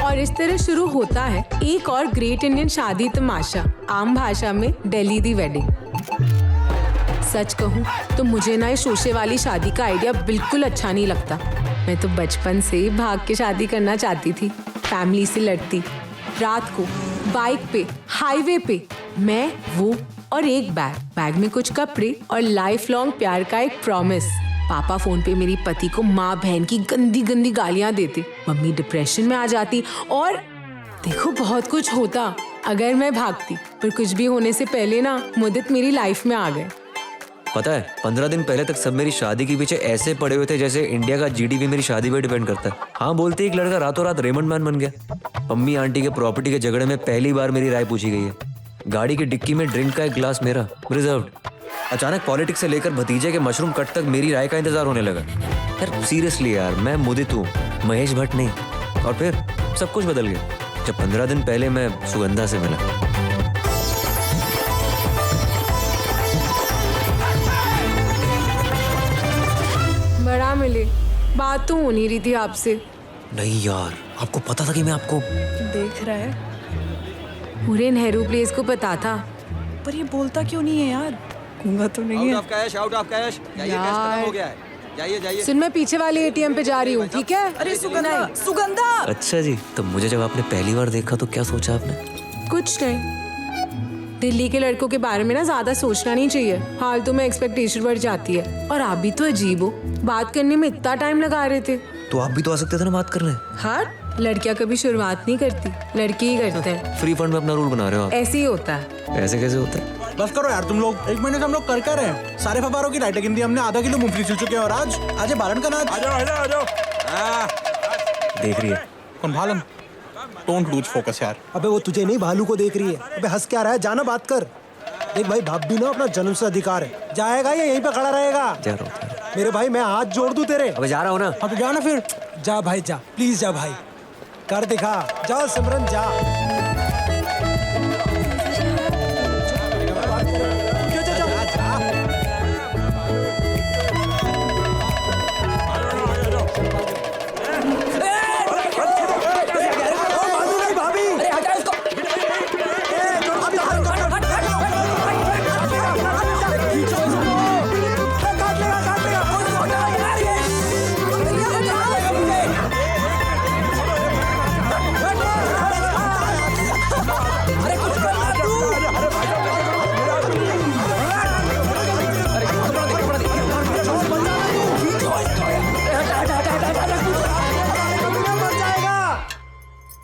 और इस तरह शुरू होता है एक और ग्रेट इंडियन शादी तमाशा, आम भाषा में दिल्ली दी वेडिंग। सच कहूँ तो मुझे ना ये शोशे वाली शादी का आइडिया बिल्कुल अच्छा नहीं लगता। मैं तो बचपन से ही भाग के शादी करना चाहती थी, फैमिली से लड़ती, रात को बाइक पे हाईवे पे, मैं वो और एक बैग में कुछ कपड़े और लाइफ लॉन्ग प्यार का एक प्रॉमिस। पापा फोन पे मेरी पति को माँ बहन की गंदी गंदी गालियां देते, मम्मी डिप्रेशन में आ जाती और देखो बहुत कुछ होता अगर मैं भागती। पर कुछ भी होने से पहले ना मुद्दत मेरी लाइफ में आ गए। पता है 15 दिन पहले तक सब मेरी शादी के पीछे ऐसे पड़े हुए थे जैसे इंडिया का जीडीपी मेरी शादी पे डिपेंड करता है। हाँ बोलते एक लड़का रातों रात रेमंड मैन बन गया। अम्मी आंटी के प्रॉपर्टी के झगड़े में पहली बार मेरी राय पूछी गई है। गाड़ी की डिक्की में ड्रिंक का एक ग्लास मेरा रिजर्व्ड। अचानक पॉलिटिक्स से लेकर भतीजे के मशरूम कट तक मेरी राय का इंतजार होने लगा। यार सीरियसली यार, मैं मुदित हूँ, महेश भट्ट नहीं। और फिर सब कुछ बदल गया जब 15 दिन पहले मैं सुगंधा से मिला। बड़ा मिले, बात तो हो नहीं रही थी आपसे। नहीं यार, आपको पता था कि मैं आपको देख रहा है, पूरे नेहरू प्लेस को पता था। पर ये बोलता क्यों नहीं है यार? गूंगा तो नहीं है। Out of cash. जाइए, कैश खत्म हो गया है। जाइए। सुन, मैं पीछे वाले एटीएम पे जा रही हूँ, ठीक है? अरे सुगंधा। अच्छा जी, तो मुझे जब आपने पहली बार देखा तो क्या सोचा आपने? कुछ नहीं, दिल्ली के लड़कों के बारे में ना ज्यादा सोचना नहीं चाहिए, फालतू में एक्सपेक्टेशन बढ़ जाती है। और आप भी तो अजीब हो, बात करने में इतना टाइम लगा रहे थे। तो आप भी तो आ सकते थे ना बात करने। हाँ, लड़कियां कभी शुरुआत नहीं करती, लड़के ही करते हैं। फ्री फंड में अपना रूल बना रहे हो आप। ऐसे ही होता है। ऐसे कैसे होता है? बस करो यार तुम लोग, 1 महीने से हम लोग कर रहे हैं। सारे फबारों की लाइटें गिन दी हमने, आधा किलो मूंगफली छिल चुके हैं। और आज बालन का नाच। आ जाओ। देख रही है कौन? भालन। डोंट लूज फोकस यार। अबे वो तुझे नहीं, भालू को देख रही है। अबे हंस क्या रहा है, जाना बात कर। देख भाई, भाभी ना अपना जन्म से अधिकार है, जाएगा या यहीं पे खड़ा रहेगा? जा रहा हूँ मेरे भाई, मैं हाथ जोड़ दूं तेरे। अबे जा रहा हूँ ना। अब जा ना फिर, जा भाई जा, प्लीज जा भाई, कर दिखा, जा सिमरन जा।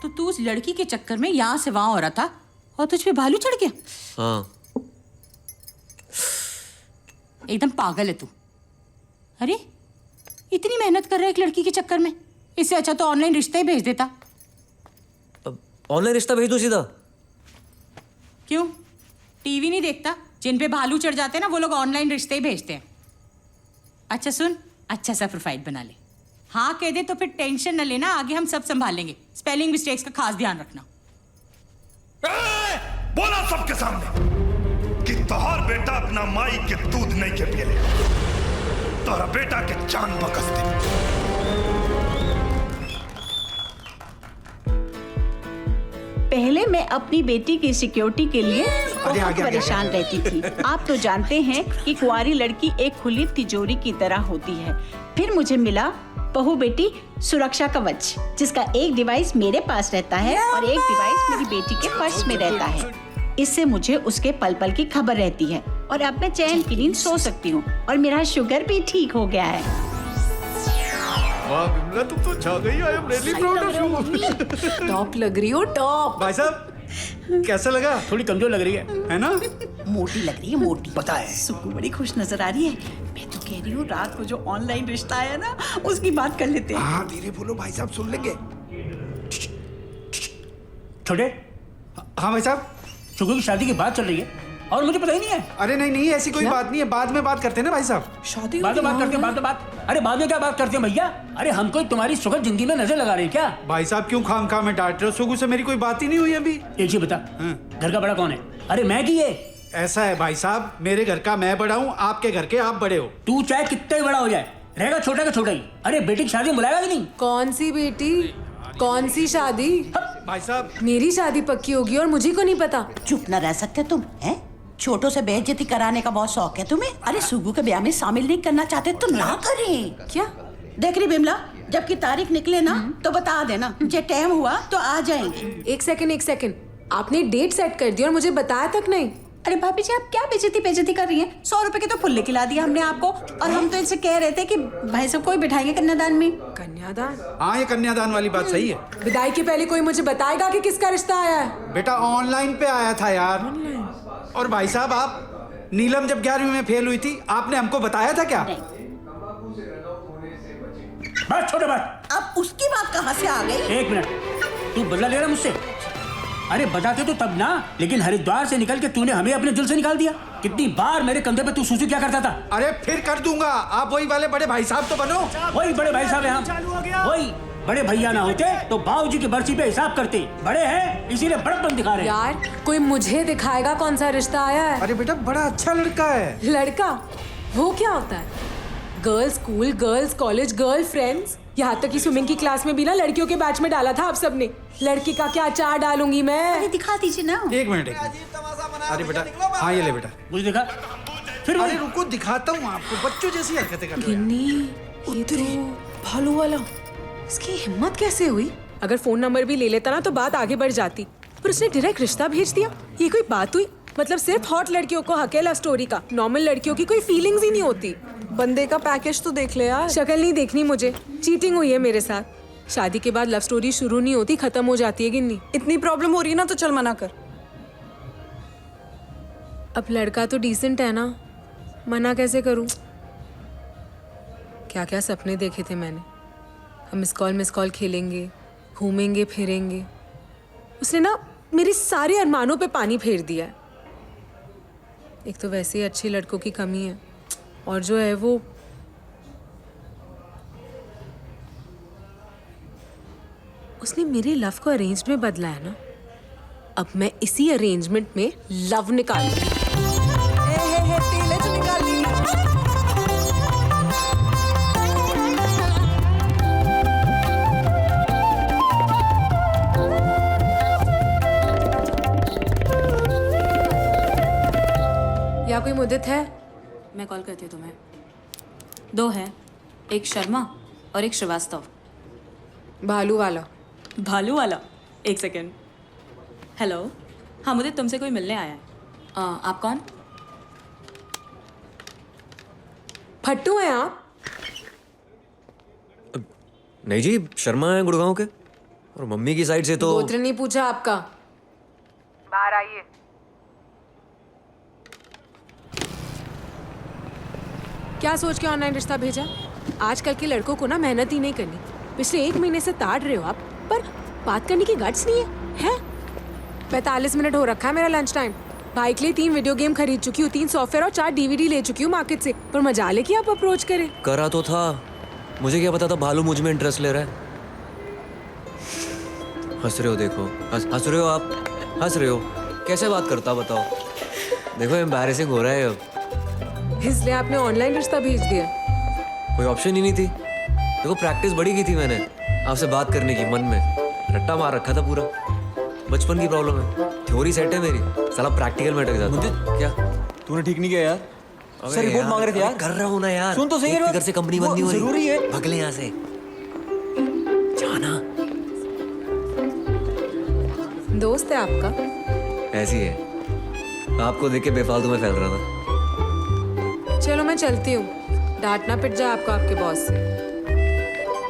तो तू उस लड़की के चक्कर में यहाँ से वहां हो रहा था और तुझ पे भालू चढ़ गया? हाँ। एकदम पागल है तू। अरे इतनी मेहनत कर रहा है एक लड़की के चक्कर में, इससे अच्छा तो ऑनलाइन रिश्ता ही भेज देता। ऑनलाइन रिश्ता भेज दो सीधा। क्यों, टीवी नहीं देखता? जिन पे भालू चढ़ जाते हैं ना, वो लोग ऑनलाइन रिश्ते ही भेजते हैं। अच्छा सुन, अच्छा सा प्रोफाइल बना ले। हाँ कह दे तो फिर टेंशन न लेना, आगे हम सब संभाल लेंगे। स्पेलिंग मिस्टेक्स का खास ध्यान रखना। बोला सबके सामने कि तोहर बेटा अपना माई के दूध नहीं के पिए, तोहरा बेटा के जान बकस दे। पहले मैं अपनी बेटी की सिक्योरिटी के लिए बहुत परेशान रहती थी। आप तो जानते हैं कि कुंवारी लड़की एक खुली तिजोरी की तरह होती है। फिर मुझे मिला बहू बेटी सुरक्षा कवच, जिसका एक डिवाइस मेरे पास रहता है और एक डिवाइस मेरी बेटी के पर्स में रहता है। इससे मुझे उसके पल पल की खबर रहती है और अब मैं चैन की नींद सो सकती हूँ और मेरा शुगर भी ठीक हो गया है। वाह बिमला, तुम तो छा गई। I am really proud of you. Top लग रही हो, टॉप। भाई साहब कैसा लगा? थोड़ी कमजोर लग रही है ना? मोटी लग रही है, मोटी। पता है सुकू बड़ी खुश नजर आ रही है। मैं तो कह रही हूँ रात को जो ऑनलाइन रिश्ता आया ना, उसकी बात कर लेते हैं। हाँ धीरे बोलो, भाई साहब सुन लेंगे। छोटे। हाँ भाई साहब, सुकू की शादी की बात चल रही है। और मुझे पता ही नहीं है। अरे नहीं नहीं, ऐसी कोई बात नहीं है, बाद में बात करते हैं ना भाई साहब। शादी बाद में बात करते हैं, बाद में बात। अरे बाद में क्या बात करते हैं भैया? अरे हम कोई तुम्हारी सुखद जिंदगी में नजर लगा रहे हैं क्या? भाई साहब क्यों खाम में डांट रहे हो? सुगु से मेरी कोई बात ही नहीं हुई अभी। एक चीज बता, घर का बड़ा कौन है? अरे मैं कि ये? ऐसा है भाई साहब, मेरे घर का मैं बड़ा हूँ, आपके घर के आप बड़े हो। तू चाहे कितना ही बड़ा हो जाए, रहेगा छोटा का छोटा ही। अरे बेटी की शादी में बुलाएगा कि नहीं? कौन सी बेटी, कौन सी शादी? भाई साहब मेरी शादी पक्की होगी और मुझे को नहीं पता। चुप न रह सकते तुम, हैं? छोटों से बेइज्जती कराने का बहुत शौक है तुम्हें। अरे सुगु के ब्याह में शामिल नहीं करना चाहते तो ना करें। क्या? देख रही बिमला, जबकि तारीख निकले ना तो बता देना, जे टाइम हुआ तो आ जाएंगे। एक सेकंड, आपने डेट सेट कर दी और मुझे बताया तक नहीं। अरे भाभी जी, आप क्या बेइज्जती कर रही हैं? 100 रुपए के तो फुल्ले खिला दिया हमने आपको, और हम तो इनसे कह रहे थे कि भाई साहब को ही बिठाएंगे कन्यादान में। कन्यादान? हाँ, ये कन्यादान वाली बात सही है। विदाई के पहले कोई मुझे बताएगा कि किसका रिश्ता आया है? बेटा ऑनलाइन पे आया था यार। और भाई साहब, आप नीलम जब 11वीं में फेल हुई थी, आपने हमको बताया था क्या? बस छोटे बात। अब उसकी बात कहाँ से आ गई? एक मिनट, तू बदला ले रहा मुझसे? अरे बताते तो तब ना, लेकिन हरिद्वार से निकल के तूने हमें अपने दिल से निकाल दिया। कितनी बार मेरे कंधे पे तू सूसू क्या करता था? अरे फिर कर दूंगा, आप वही वाले बड़े भाई साहब तो बनो। वही बड़े भाई साहब हैं हम। वही बड़े भैया ना होते तो बाबूजी की बर्सी पे हिसाब करते। बड़े हैं इसीलिए बड़प्पन दिखा रहे हैं। यार कोई मुझे दिखाएगा कौन सा रिश्ता आया है? अरे बेटा बड़ा अच्छा लड़का है। लड़का? वो क्या होता है? Girls school, girls college, girl friends, यहाँ तक कि स्विमिंग की क्लास में भी ना लड़कियों के बैच में डाला था आप सबने। लड़की का क्या चार डालूंगी मैं? अरे दिखा दीजिए ना। एक मिनट। अरे बेटा, हाँ ये ले बेटा। मुझे देखा फिर? अरे रुको, दिखाता हूँ आपको। बच्चों जैसी हरकतें कर रहे हैं। गिन्नी, ये तो भालू वाला, इसकी हिम्मत कैसे हुई? अगर फोन नंबर भी ले लेता ना तो बात आगे बढ़ जाती, पर उसने डायरेक्ट रिश्ता भेज दिया। ये कोई बात हुई? मतलब सिर्फ हॉट लड़कियों को हक है लव स्टोरी का, नॉर्मल लड़कियों की कोई फीलिंग्स ही नहीं होती। बंदे का पैकेज तो देख ले यार। शक्ल नहीं देखनी मुझे, चीटिंग हुई है मेरे साथ। शादी के बाद लव स्टोरी शुरू नहीं होती, खत्म हो जाती है गिन्नी। इतनी प्रॉब्लम हो रही है ना तो चल मना कर। अब लड़का तो डिसेंट है ना, मना कैसे करूं? क्या क्या सपने देखे थे मैंने। हम मिस कॉल खेलेंगे, घूमेंगे फिरेंगे। उसने ना मेरे सारे अरमानों पे पानी फेर दिया है। एक तो वैसे ही अच्छे लड़कों की कमी है, और जो है वो उसने मेरे लव को अरेंज में बदला है ना। अब मैं इसी अरेंजमेंट में लव निकालूंगी। या कोई मुद्दत है? मैं कॉल करती हूँ तुम्हें। 2 हैं, एक शर्मा और एक श्रीवास्तव। भालू वाला? भालू वाला? एक सेकेंड। हेलो, हाँ मुझे तुमसे कोई मिलने आया है। आप कौन? फट्टू हैं आप? नहीं जी, शर्मा है गुड़गांव के, और मम्मी की साइड से तो। गोत्र नहीं पूछा आपका। बाहर आइए। क्या सोच के ऑनलाइन रिश्ता भेजा? आजकल के लड़कों को ना मेहनत ही नहीं करनी। पिछले 1 महीने से ताड़ रहे हो आप, पर बात करने की गट्स नहीं है? 45 मिनट हो रखा है मेरा लंच टाइम। भाई के लिए 3 वीडियो गेम खरीद चुकी हूँ, 3 सॉफ्टवेयर और 4 DVD ले चुकी हूँ मार्केट से, पर मजाल है कि आप अप्रोच करें। करा तो था, मुझे क्या पता था भालू मुझ में इंटरेस्ट ले रहा है। हंस रहे हो, देखो हंस रहे हो आप, हंस रहे हो। कैसे बात करता बताओ? देखो एम्बैरेसिंग हो रहा है अब। इसलिए आपने ऑनलाइन रिश्ता भेज दिया? कोई ऑप्शन ही नहीं थी। देखो प्रैक्टिस बड़ी की थी मैंने आपसे बात करने की, मन में रट्टा मार रखा था पूरा। बचपन की प्रॉब्लम है, थ्योरी सेट है मेरी, साला प्रैक्टिकल में अटक जाता है। क्या तूने ठीक नहीं किया यार। सर रिपोर्ट मांग रहे थे यार। कर रहा हूँ ना यार, सुन तो सही है। घर से कंपनी बंद नहीं हो रही, जरूरी है। भगले यहाँ से जाना। दोस्त है आपका? ऐसी है, आपको देख के बेफालतू में फैल रहा था। चलो मैं चलती हूँ, डांटना पिट जाए आपको आपके बॉस से।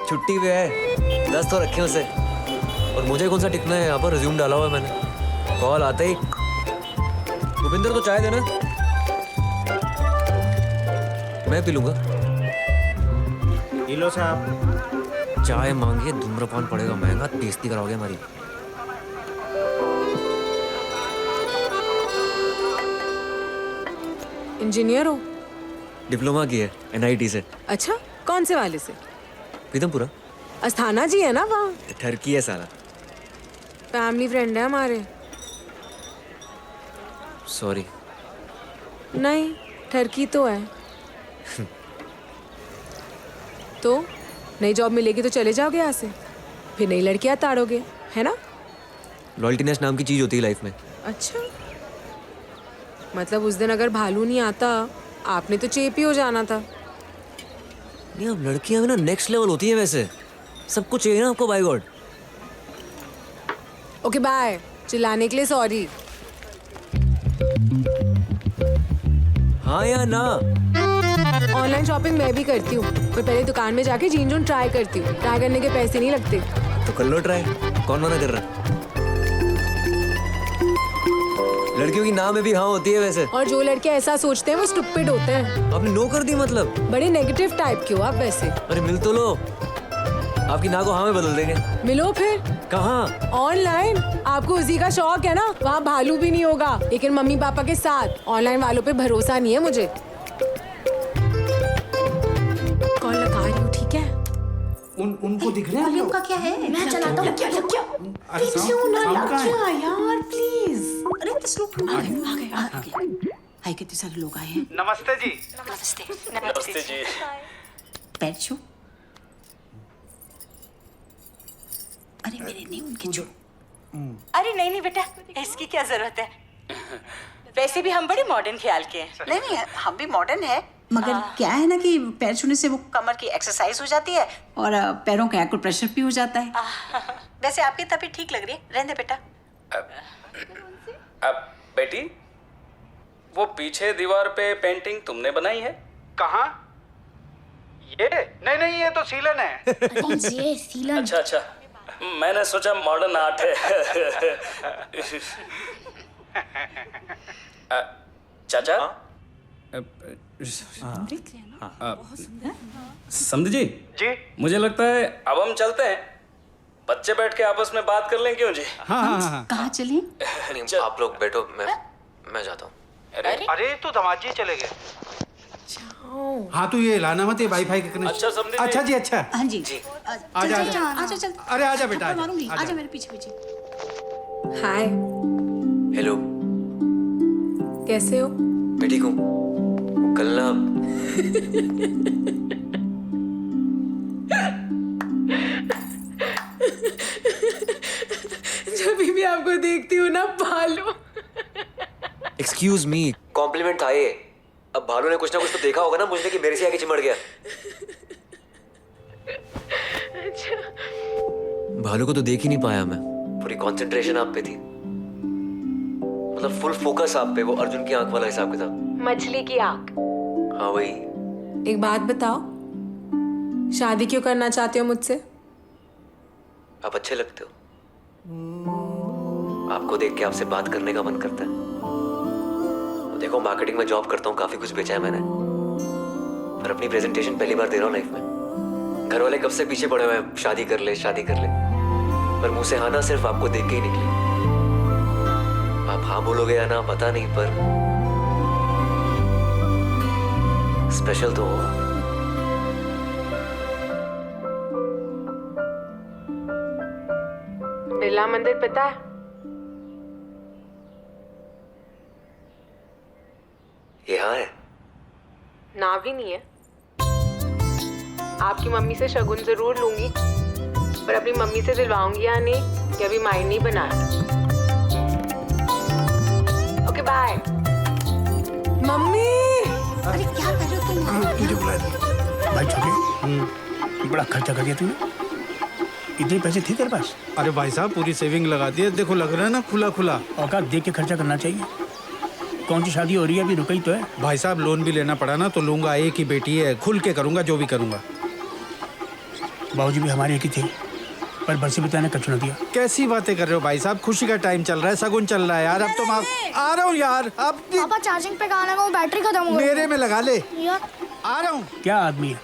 छुट्टी पे है, 10 तो रखे उसे। और मुझे कौन सा टिकना है, यहाँ पर रिज्यूम डाला हुआ है मैंने। कॉल आते ही भूपिंदर तो चाय देना। मैं पी लूंगा। लो साहब। चाय मांगिए, धूम्रपान पड़ेगा महंगा, बेइज्जती कराओगे हमारी। इंजीनियर हो? डिप्लोमा की है NIT से। अच्छा, कौन से वाले से? पीतमपुरा। अस्थाना जी है ना वहाँ? ठरकी है साला। फैमिली फ्रेंड है हमारे। सॉरी। नहीं, ठरकी तो है। तो नई जॉब मिलेगी तो चले जाओगे यहाँ से, फिर नई लड़कियाँ ताड़ोगे, है ना? लॉयल्टीनेस नाम की चीज होती है लाइफ में। अच्छा, मतलब उस दिन अगर भालू नहीं आता आपने तो चेप ही हो जाना था। नहीं, अब लड़कियां भी ना नेक्स्ट लेवल होती है वैसे। सब कुछ चाहिए ना आपको, बाय गॉड। Okay bye. चिल्लाने के लिए सॉरी। हाँ या ना? ऑनलाइन शॉपिंग मैं भी करती हूँ, पर पहले दुकान में जाके जीन जून ट्राई करती हूँ। ट्राई करने के पैसे नहीं लगते। तो कर लो ट्राई, कौन मना कर रहा? लड़कियों की नाम में भी हाँ होती है वैसे। और जो लड़के ऐसा सोचते हैं वो स्टूपिड होते हैं। आपने नो कर दी मतलब? बड़े नेगेटिव टाइप के हो आप वैसे। अरे मिल तो लो, आपकी ना को हाँ में बदल देंगे। मिलो फिर। कहाँ? ऑनलाइन। आपको उसी का शौक है ना, वहाँ भालू भी नहीं होगा, लेकिन मम्मी पापा के साथ। ऑनलाइन वालों पे भरोसा नहीं है मुझे। कॉल लगा रही हूँ, ठीक है? उनको दिख रहे हैं? का क्या है? मैं चलाता हूँ। क्या यार प्लीज। अरे आ गए। हाय, कितने सारे लोग आए हैं। नमस्ते जी। नमस्ते जी। पैर छू। अरे मेरे नहीं, उनके छू। अरे नहीं बेटा, इसकी क्या जरूरत है? वैसे भी हम बड़े मॉडर्न ख्याल के हैं। नहीं, हम भी मॉडर्न है, मगर क्या है ना कि पैर छूने से वो कमर की एक्सरसाइज हो जाती है और पैरों का एक्यूप्रेशर भी हो जाता है। वैसे आपकी तबीयत ठीक लग रही है, रहने दे बेटा। अब बेटी, वो पीछे दीवार पे पेंटिंग तुमने बनाई है? कहाँ? ये नहीं, ये तो सीलन है। कौन सी है सीलन? अच्छा, मैंने सोचा मॉडर्न आर्ट है। चाचा, समझ जी, मुझे लगता है अब हम चलते हैं। बच्चे बैठ के आपस में बात कर लें, क्यों जी? हाँ। कहाँ चलें? आप लोग बैठो, मैं जाता हूँ। अरे तो दमाजी चले गए। हाँ तो ये लाना मत, ये वाईफाई का कनेक्शन। अच्छा समझे। अच्छा जी, अच्छा। हाँ जी। आजा। चल। अरे आजा बेटा, मारूंगी। आजा। आजा मेरे पीछे। हाय, हेलो, कैसे हो? मैं ठीक हूँ। कल ना जब भी आपको देखती हूँ ना भालू। एक्सक्यूज मी, कॉम्प्लीमेंट था ये। अब भालू ने कुछ ना कुछ तो देखा होगा ना मुझे कि मेरे से आके चिमड़ गया। अच्छा। भालू को तो देख ही नहीं पाया मैं। पूरी कंसंट्रेशन आप पे थी, मतलब फुल फोकस आप पे। वो अर्जुन की आंख वाला हिसाब किताब। मछली की आंख। हाँ वही। एक बात बताओ, शादी क्यों करना चाहते हो मुझसे? आप अच्छे लगते हो, आपको देख के आपसे बात करने का मन करता है। देखो, मार्केटिंग में जॉब करता हूँ, काफी कुछ बेचा है मैंने, पर अपनी प्रेजेंटेशन पहली बार दे रहा हूँ लाइफ में। घर वाले कब से पीछे पड़े हुए हैं, शादी कर ले, पर मुंह से हाँ ना सिर्फ आपको देख के ही निकली। आप हाँ बोलोगे या ना पता नहीं, पर स्पेशल तो होगा। बिरला मंदिर पता है? यहाँ है? ना भी नहीं है। आपकी मम्मी से शगुन जरूर लूंगी, पर अपनी मम्मी से दिलवाऊंगी या नहीं, ये अभी माइंड नहीं बनाया। Okay bye. मम्मी, अरे क्या कर रहे हो तुम? भाई छोटे, बड़ा खर्चा कर दिया तूने। इतने पैसे थे तेरे पास? अरे भाई साहब, पूरी सेविंग लगा दी है। देखो, लग रहा है ना खुला। औकात देख के खर्चा करना चाहिए। कौन सी शादी हो रही है, अभी रुका ही तो है। भाई साहब, लोन भी लेना पड़ा ना तो लूंगा। एक ही बेटी है, खुल के करूंगा जो भी करूंगा। बाबूजी भी हमारे एक ही थे, पर बरसी पिता ने कछु न दिया। कैसी बातें कर रहे हो भाई साहब? खुशी का टाइम चल रहा है, सगुन चल रहा है यार। अब तो मैं आ रहा हूँ यार। अब पापा चार्जिंग पे गाना गाऊं, बैटरी खत्म हो गई। मेरे में लगा ले। यार आ रहा हूँ। क्या आदमी है,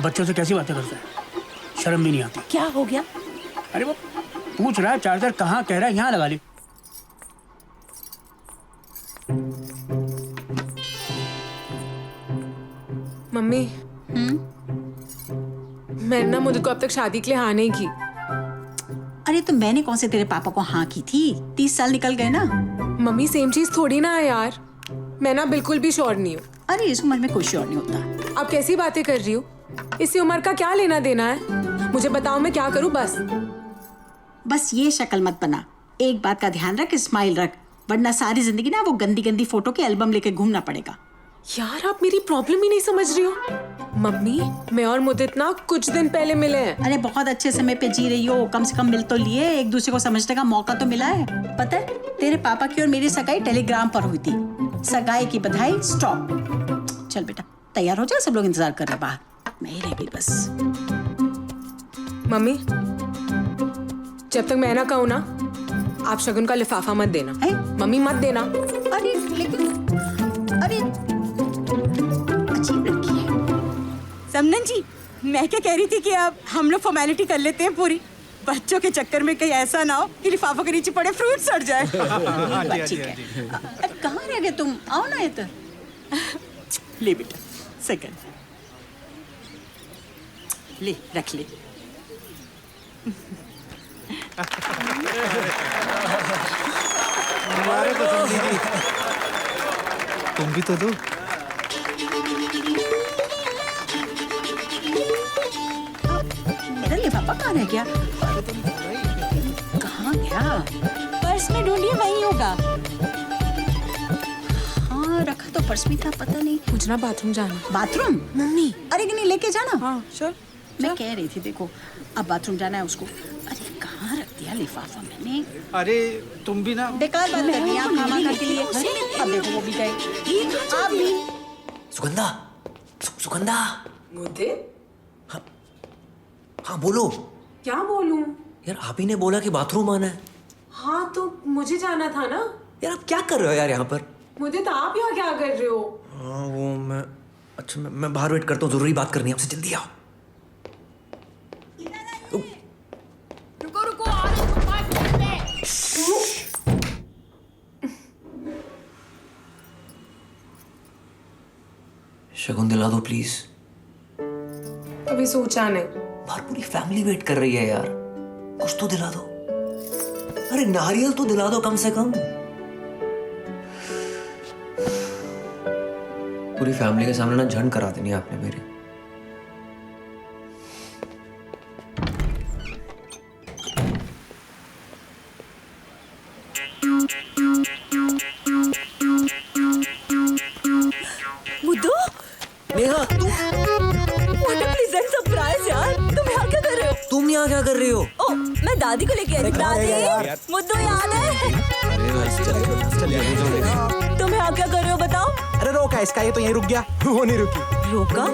बच्चों से कैसी बातें करता है, शर्म भी नहीं आती। क्या हो गया? अरे वो पूछ रहा है चार्जर कहाँ, कह रहा है यहाँ लगा ली। मैंने ना मुझे को अब तक शादी के लिए हाँ नहीं की। अरे तो मैंने कौन से तेरे पापा को हाँ की थी? 30 साल निकल गए ना। मम्मी सेम चीज थोड़ी ना है यार। मैं ना बिल्कुल भी श्योर नहीं हूँ। अरे इस उम्र में कोई श्योर नहीं होता। आप कैसी बातें कर रही हो? इसी उम्र का क्या लेना देना है? मुझे बताओ मैं क्या करूँ बस। बस ये शक्ल मत बना। एक बात का ध्यान रख, स्माइल रख, वरना सारी जिंदगी ना वो गंदी गंदी फोटो के एल्बम लेके घूमना पड़ेगा। यार आप मेरी प्रॉब्लम ही नहीं समझ रही हो। मम्मी मैं और मुदित ना कुछ दिन पहले मिले हैं। अरे बहुत अच्छे समय पे जी रही हो, कम से कम मिल तो लिए, एक दूसरे को समझने का मौका तो मिला है। पता है तेरे पापा की और मेरी सगाई टेलीग्राम पर हुई थी। सगाई की बधाई स्टॉप। चल बेटा तैयार हो जा, सब लोग इंतजार कर रहे हैं बाहर। मैं ही रह गई बस। मम्मी जब तक मैं ना कहूँ ना आप शगुन का लिफाफा मत देना है? मम्मी मत देना। अरे लेकिन अरे अजीब लड़की है। समनन जी मैं क्या कह रही थी कि अब हम लोग फॉर्मेलिटी कर लेते हैं पूरी। बच्चों के चक्कर में कहीं ऐसा ना हो कि लिफाफों के नीचे पड़े फ्रूट सड़ जाए। ठीक है। अरे कहाँ रह गए तुम? आओ ना इधर। ले बेटा सेकंड ले, रख ले। तुम्हारे पसंदीदी। तुम भी तो दो। मेरा लिफाफा कहाँ रह गया? कहाँ गया? पर्स में ढूंढिए, वहीं होगा। हाँ रखा तो पर्स में था, पता नहीं। मुझे ना बाथरूम जाना। बाथरूम? मम्मी अरे कि नहीं लेके जाना। हाँ चल। मैं कह रही थी देखो अब बाथरूम जाना है उसको। अरे कहाँ रख दिया लिफाफा मैंने? अरे तुम भी ना बेकार बात कर रही है आप खाना के लिए। अब देखो वो भी गए। आप भी। सुगंधा सुगंधा। मुदित हाँ बोलो। क्या बोलूं? यार आप ही ने बोला कि बाथरूम आना है। हाँ तो मुझे जाना था ना। यार आप क्या कर रहे हो यार यहाँ पर? मुदित आप यहाँ क्या कर रहे हो? हाँ वो मैं अच्छा मैं बाहर वेट करता हूँ, जरूरी बात करनी है आपसे, जल्दी आओ। रुको रुको आ रहे हो 5 मिनट में। शगुन दिला दो प्लीज। अभी सोचा नहीं। बाहर पूरी फैमिली वेट कर रही है यार, कुछ तो दिला दो। अरे नारियल तो दिला दो कम से कम। पूरी फैमिली के सामने ना झंड करा देनी आपने मेरी। मुद्दू नेहा तू व्हाट अ प्लेजेंट सरप्राइज यार। तुम यहाँ क्या कर रहे हो? तुम यहाँ क्या कर रही हो? ओ मैं दादी को लेके आई थी। दादी मुद्दू याद है? तुम यहाँ क्या कर रहे हो बताओ? अरे रोका इसका, ये तो यहीं रुक गया। वो नहीं रुकी। रोका?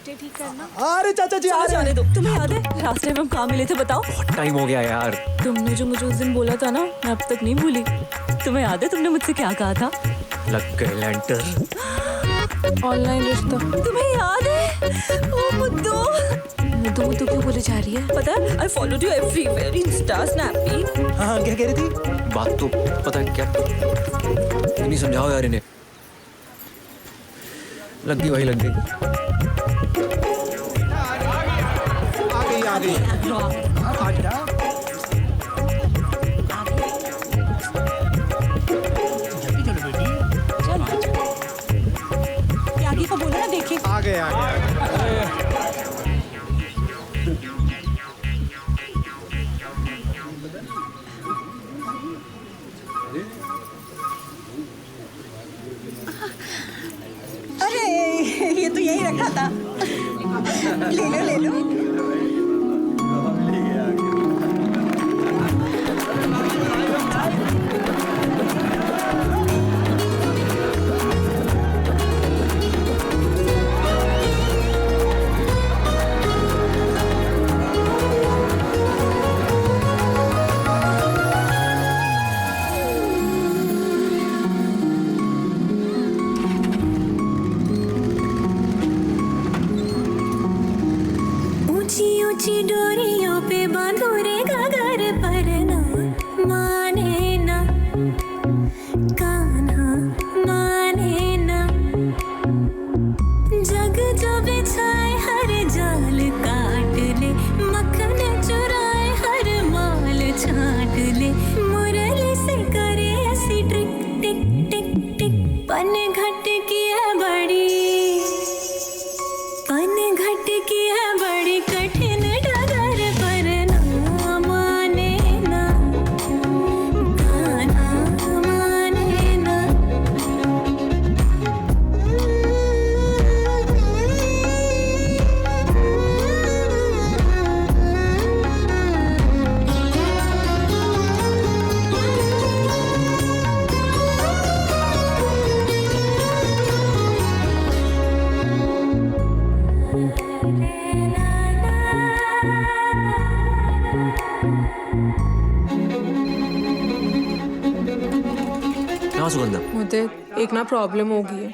ठीक करना। अरे चाचा जी आ चलो जाने दो। तुम्हें याद है रास्ते में हम कहाँ मिले थे बताओ? बहुत टाइम हो गया यार। तुमने जो मुझे उस दिन बोला था ना, मैं अब तक नहीं भूली। तुम्हें याद है तुमने मुझसे क्या कहा था? लग गए लेंटर। ऑनलाइन रिश्ता। तुम्हें याद है? ओ मुद्दू मुद्दू क्यों बोले जा रही है? पता है I followed you everywhere, Insta, snappy. हाँ क्या कह रही थी? बात तो पता है क्या? नहीं समझाओ यार इन्हें। लग गई भाई, लग गई। आ गई। त्यागी को बोलो ना देखे। आ गए। अरे ये तो यही रखा था। ले लो। ऊंची डोरियों पे बांधो रे घाघर पर ना माने ना कान्हा माने ना जग जो बिछाए हर जाल का हाँ सुगंधा, मुझे एक ना प्रॉब्लम हो गई है।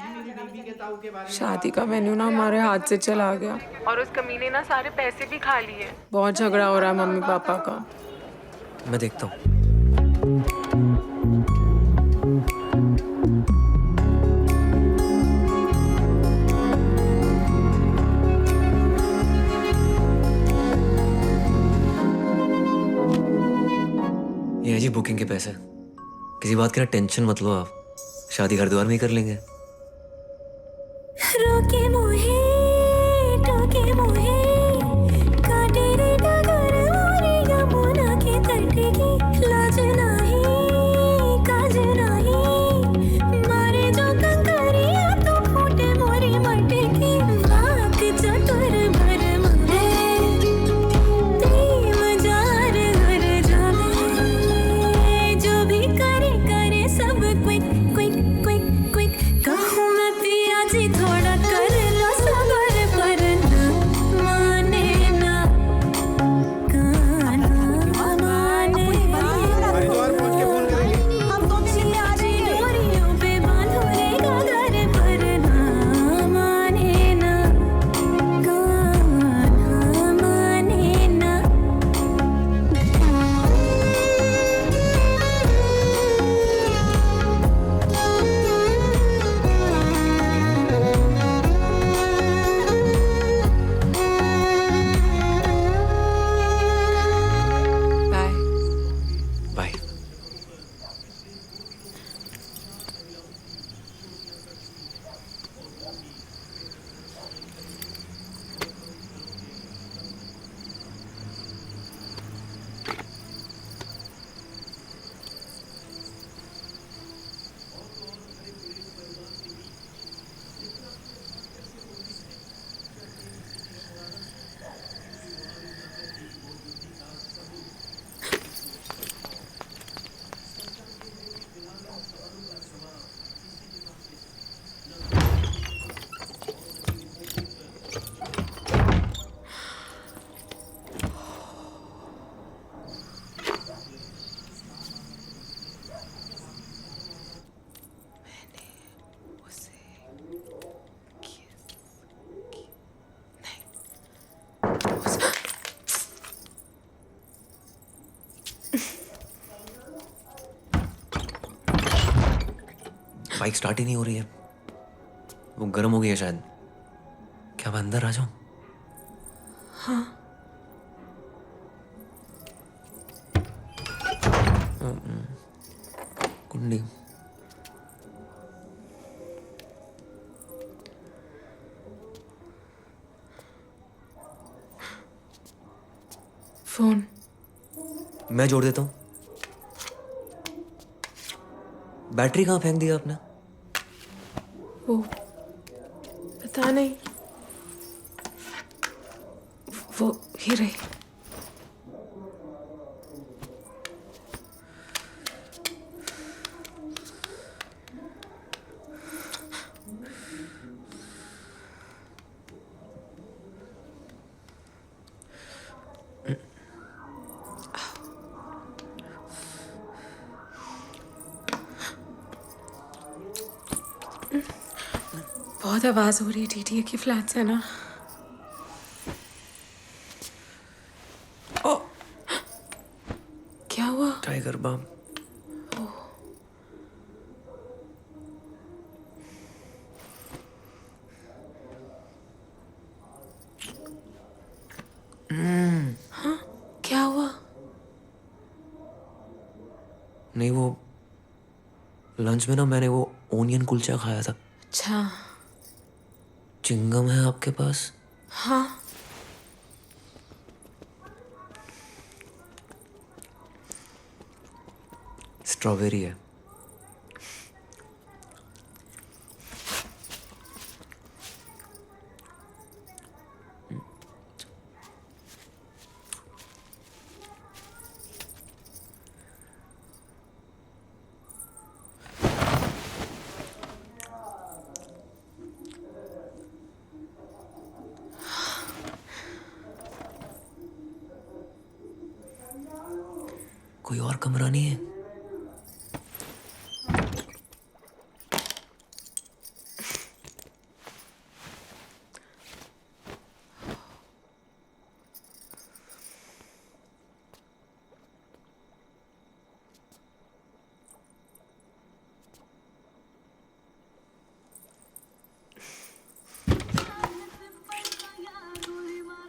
शादी का वेन्यू ना हमारे हाथ से चला गया और उस कमीने ना सारे पैसे भी खा लिए। बहुत झगड़ा हो रहा है मम्मी पापा का। मैं देखता हूँ। ये है जी बुकिंग के पैसे। किसी बात की ना टेंशन मत लो आप, शादी हरिद्वार में ही कर लेंगे। रोके मोहे टोके मोहे काटे रे डगर मोरे यमुना के तट की लाज नाही काज नाही मारे जो कंकरिया तो फूटे मोरी मटकी बात चतुर भरम है प्रेम जार हर जावे जो भी करे करे सब क्विक क्विक क्विक क्विक कहूँ मैं पिया जी थोड़ा कर लो सबर पर ना माने ना गाना माने हरिद्वार पहुंच के फोन करेंगे। हम तो मिलने आ रहे हैं डोरियों पे बांधो रे गगर पर ना माने ना गाना माने ना बाय। बाय। बाइक स्टार्ट ही नहीं हो रही है, वो गर्म हो गई है शायद। क्या मैं अंदर आ जाऊं? हाँ। कुंडी। फोन मैं जोड़ देता हूँ। बैटरी कहाँ फेंक दिया आपने? वो पता नहीं, वो ही रही। बहुत आवाज हो रही है टीटीए की फ्लैट से ना। ओ, क्या हुआ? Tiger balm. हाँ, क्या हुआ? नहीं, वो लंच में ना मैंने वो ओनियन कुलचा खाया था। अच्छा। चिंगम है आपके पास? हाँ। स्ट्रॉबेरी है। कोई और कमरा नहीं है?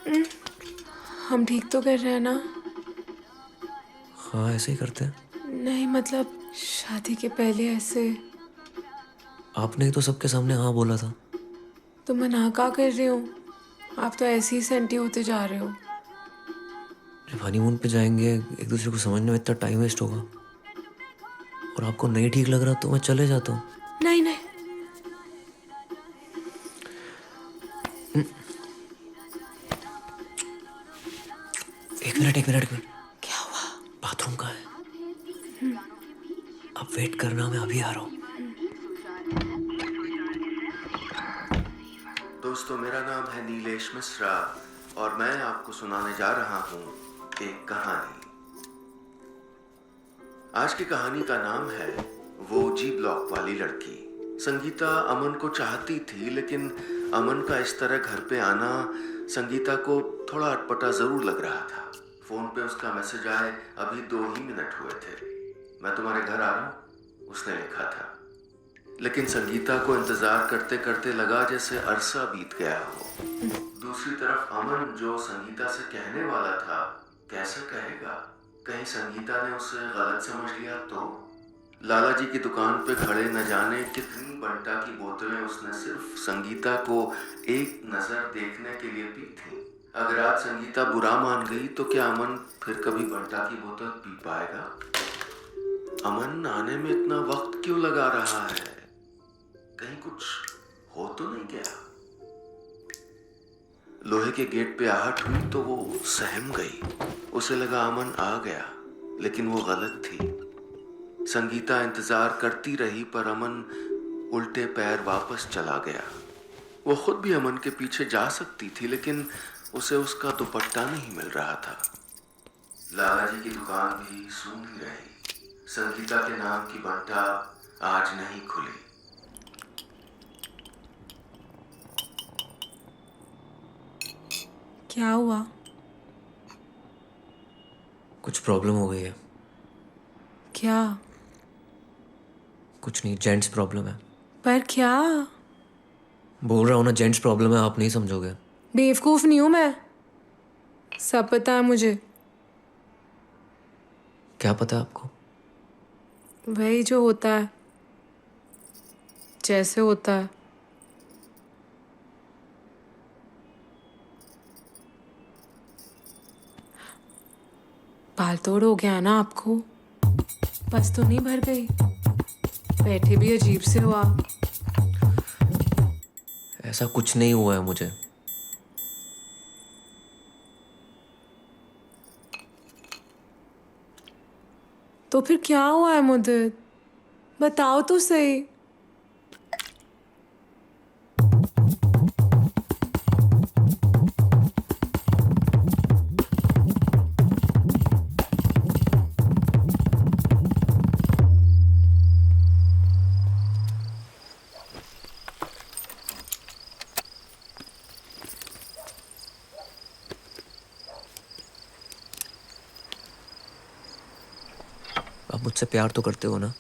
हम ठीक तो कर रहे हैं ना? हाँ ऐसे ही करते हैं। नहीं मतलब शादी के पहले ऐसे। आपने ही तो सबके सामने हाँ बोला था। तो मैं ना क्या कर रही हूँ? आप तो ऐसे ही सेंटी होते जा रहे हो। जब हनीमून पे जाएंगे एक दूसरे को समझने में इतना टाइम वेस्ट होगा, और आपको नहीं ठीक लग रहा तो मैं चले जाता हूँ। नहीं नहीं, एक मिनट एक मिनट एक मिनट। क्या हुआ? बाथरूम कहाँ है? अब वेट करना, मैं अभी आ रहा हूँ। दोस्तों, मेरा नाम है नीलेश मिश्रा और मैं आपको सुनाने जा रहा हूँ एक कहानी। आज की कहानी का नाम है वो जी ब्लॉक वाली लड़की। संगीता अमन को चाहती थी, लेकिन अमन का इस तरह घर पे आना संगीता को थोड़ा अटपटा जरूर लग रहा था। फोन पे उसका मैसेज आए अभी 2 ही मिनट हुए थे। मैं तुम्हारे घर आ रहा हूँ, उसने लिखा था। लेकिन संगीता को इंतजार करते करते लगा जैसे अरसा बीत गया हो। दूसरी तरफ अमन जो संगीता से कहने वाला था, कैसे कहेगा? कहीं संगीता ने उसे गलत समझ लिया तो? लाला जी की दुकान पे खड़े न जाने कितनी बंटा की बोतलें उसने सिर्फ संगीता को एक नजर देखने के लिए पी थी। अगर आज संगीता बुरा मान गई तो क्या अमन फिर कभी बंटा की बोतल पी पाएगा? अमन आने में इतना वक्त क्यों लगा रहा है? कहीं कुछ हो तो नहीं गया? लोहे के गेट पे आहट हुई तो वो सहम गई। उसे लगा अमन आ गया, लेकिन वो गलत थी। संगीता इंतजार करती रही पर अमन उल्टे पैर वापस चला गया। वो खुद भी अमन के पीछे जा सकती थी, लेकिन उसे उसका दुपट्टा नहीं मिल रहा था। लाला जी की दुकान भी सूनी रही। संगीता के नाम की बंटा आज नहीं खुली। क्या हुआ? कुछ प्रॉब्लम हो गई है। क्या? कुछ नहीं, जेंट्स प्रॉब्लम है। पर क्या? बोल रहा हूँ ना, जेंट्स प्रॉब्लम है, आप नहीं समझोगे। बेवकूफ नहीं हूं मैं, सब पता है मुझे। क्या पता है आपको? वही जो होता है, जैसे होता है। बाल तोड़ हो गया ना आपको? बस तो नहीं भर गई? बैठे भी अजीब से हुआ। ऐसा कुछ नहीं हुआ है मुझे। तो फिर क्या हुआ है मुदत? बताओ तो सही। आप मुझसे प्यार तो करते हो ना?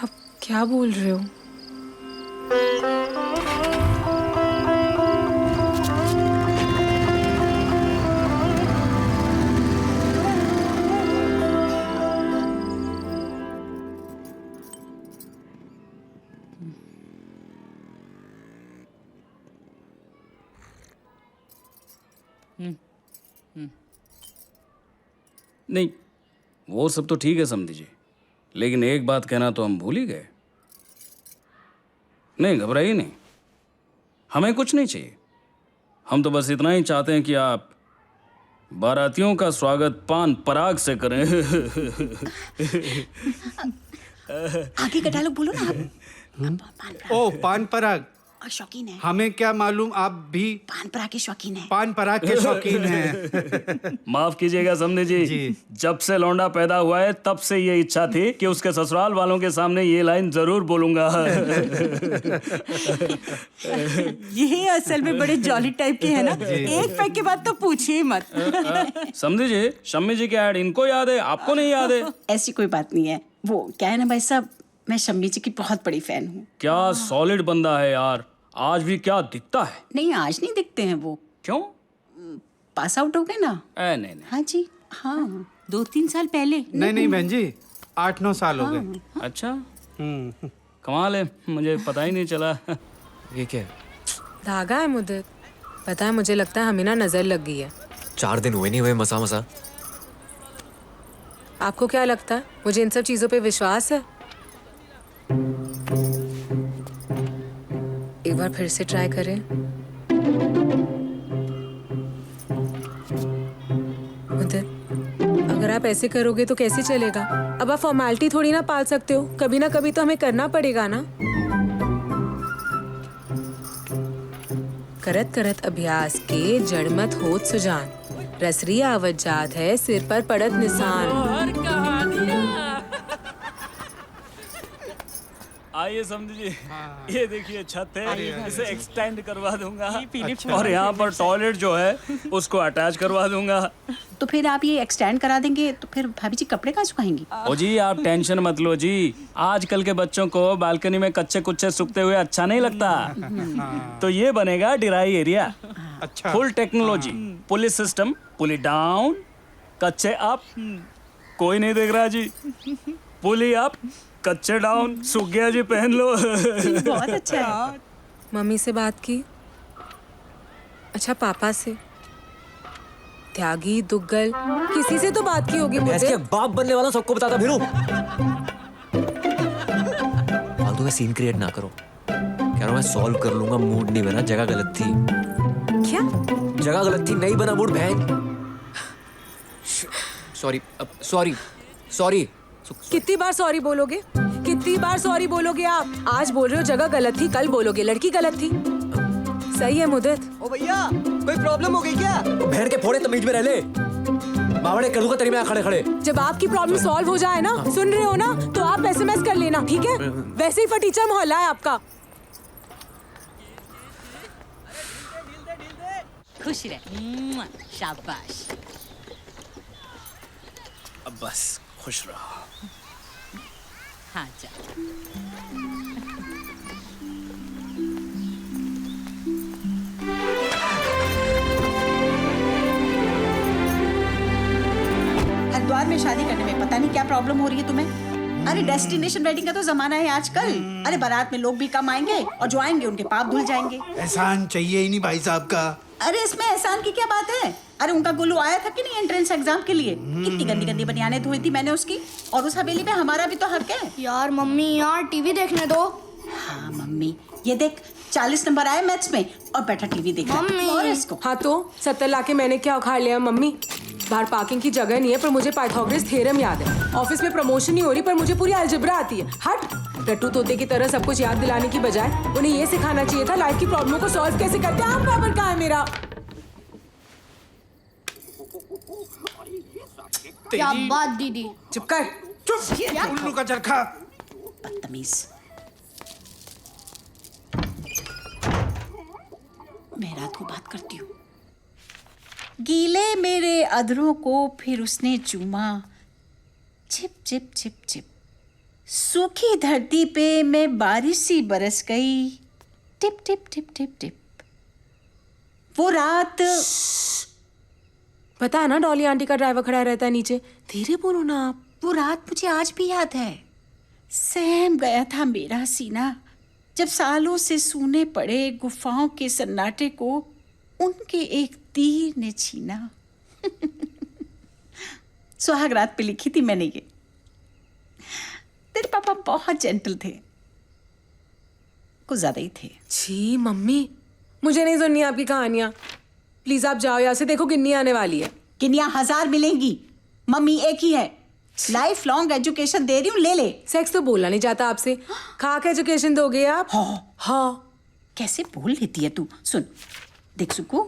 आप क्या बोल रहे हो? नहीं, वो सब तो ठीक है समझी जी, लेकिन एक बात कहना तो हम भूल ही गए। नहीं घबराइए नहीं, हमें कुछ नहीं चाहिए। हम तो बस इतना ही चाहते हैं कि आप बारातियों का स्वागत पान पराग से करें। आगे का डायलॉग बोलो ना आप। ओ पान पराग, शौकीन है। हमें क्या मालूम आप भी पान पराग के शौकीन है। पान पराग के शौकीन हैं। माफ कीजिएगा समझे जी, जब से लौंडा पैदा हुआ है तब से ये इच्छा थी कि उसके ससुराल वालों के सामने ये लाइन जरूर बोलूंगा। ये असल में बड़े जॉली टाइप के हैं ना। एक पैक के बाद तो पूछिए मत। समझे जी, शम्मी जी के ऐड इनको याद है, आपको नहीं याद है? ऐसी कोई बात नहीं है। वो क्या है ना भाई साहब, मैं शम्मी जी की बहुत बड़ी फैन हूँ। क्या सॉलिड बंदा है यार। आज भी क्या दिखता है? नहीं, आज नहीं दिखते हैं वो। क्यों? पास आउट हो गए ना। नहीं। हाँ जी, हाँ 2-3 साल पहले। नहीं बहन जी, 8-9 साल हो गए। अच्छा, कमाल है, मुझे पता ही नहीं चला। ये क्या है? धागा है मुद्दत। पता है, मुझे लगता है हमें ना नजर लग गई है। 4 दिन हुए नहीं हुए मसा। आपको क्या लगता है, मुझे इन सब चीजों पे विश्वास है? एक बार फिर से ट्राई करें। मुद्दत, अगर आप ऐसे करोगे तो कैसे चलेगा? अब आप फॉर्मेलिटी थोड़ी ना पाल सकते हो, कभी ना कभी तो हमें करना पड़ेगा ना। करत करत अभ्यास के जड़मत होत सुजान, रसरी आवत जात है सिर पर पड़त निशान। आइए समझिए, ये देखिए छत है, इसे एक्सटेंड करवा दूंगा। और यहाँ पर टॉयलेट जो है उसको अटैच करवा दूंगा। तो फिर आप ये एक्सटेंड करा देंगे तो फिर भाभी जी कपड़े कहाँ सुखाएंगी? ओ जी, आप टेंशन मत लो जी, आजकल के बच्चों को बालकनी में कच्चे कुच्चे सूखते हुए अच्छा नहीं लगता। तो ये बनेगा ड्राई एरिया। अच्छा, फुल टेक्नोलॉजी, पुलिस सिस्टम, पुली डाउन, कच्चे अप, कोई नहीं देख रहा जी। पुली अप, कच्चे डाउन, सूख गया जी, पहन लो। बहुत अच्छा है। मम्मी से बात की? अच्छा, पापा से? त्यागी, दुग्गल, किसी से तो बात की होगी मुझे। बाप बनने वाला सबको बताता फिरूं। फालतू में सीन क्रिएट ना करो। कह रहा हूं मैं सॉल्व कर लूंगा, मूड नहीं बना, जगह गलत थी। क्या? जगह गलत थी, नहीं बना मूड बहन। सॉरी। कितनी बार सॉरी बोलोगे? कितनी बार सॉरी बोलोगे आप? आज बोल रहे हो जगह गलत थी, कल बोलोगे लड़की गलत थी। सही है मुद्दत। ओ भैया, कोई प्रॉब्लम हो गई क्या? बहन के फोड़े तमीज में रह ले। बावड़े कर दूंगा तेरी में खड़े। जब आपकी प्रॉब्लम सॉल्व हो जाए ना, सुन रहे हो ना, तो आप SMS कर लेना, ठीक है? वैसे ही फटीचा मोहल्ला है आपका। खुश रह, शाबाश। अब बस खुश रहो। हाँ जा। हरिद्वार में शादी करने में पता नहीं क्या प्रॉब्लम हो रही है तुम्हें। अरे डेस्टिनेशन वेडिंग का तो जमाना है आजकल। अरे बारात में लोग भी कम आएंगे और जो आएंगे उनके पाप धुल जाएंगे। एहसान चाहिए ही नहीं भाई साहब का। अरे इसमें एहसान की क्या बात है? अरे उनका गुल्लू आया था कि नहीं एंट्रेंस एग्जाम के लिए? कितनी गंदी गंदी बनियानें धोई थी मैंने उसकी। और उस हवेली में हमारा भी तो हक है। यार मम्मी, यार टीवी देखने दो। हाँ मम्मी, ये देख 40 नंबर आए मैथ्स में और बैठा टीवी देख रहा है। और इसको हाँ तो 70 लाके मैंने क्या उखाड़ लिया मम्मी? बाहर पार्किंग की जगह नहीं है पर मुझे पाइथागोरस थ्योरम याद है। ऑफिस में प्रमोशन नहीं हो रही पर मुझे पूरी अलजेब्रा आती है। हट, रट्टू तोते की तरह सब कुछ याद दिलाने की बजाय उन्हें ये सिखाना चाहिए था लाइफ की प्रॉब्लमों को सॉल्व कैसे करते हैं। आम पापड़ कहाँ है मेरा? क्या बात दीदी? चुप कर। चुप, उल्लू का चरखा। बदतमीज। मैं रात को बात करती हूँ। गीले मेरे अधरों को फिर उसने चूमा, छिप छिप छिप छिप। सूखी धरती पे मैं बारिश सी बरस गई, tip tip tip tip tip. वो रात पता है ना, डॉली आंटी का ड्राइवर खड़ा रहता है नीचे। धीरे बोलो ना आप। वो रात मुझे आज भी याद है। सहम गया था मेरा सीना जब सालों से सूने पड़े गुफाओं के सन्नाटे को उनके एक तीर ने छीना। सुहाग रात पे लिखी थी मैंने ये। तेरे पापा बहुत जेंटल थे, कुछ ज्यादा ही थे। छी मम्मी, मुझे नहीं सुननी आपकी कहानियां। प्लीज आप जाओ यहाँ से। देखो किन्नी आने वाली है। किन्नियां 1000 मिलेंगी, मम्मी एक ही है। लाइफ लॉन्ग एजुकेशन दे रही हूँ, ले ले। सेक्स तो बोलना नहीं चाहता आपसे। खा के एजुकेशन दोगे आप? हाँ। कैसे बोल लेती है तू? सुन देख सुकू,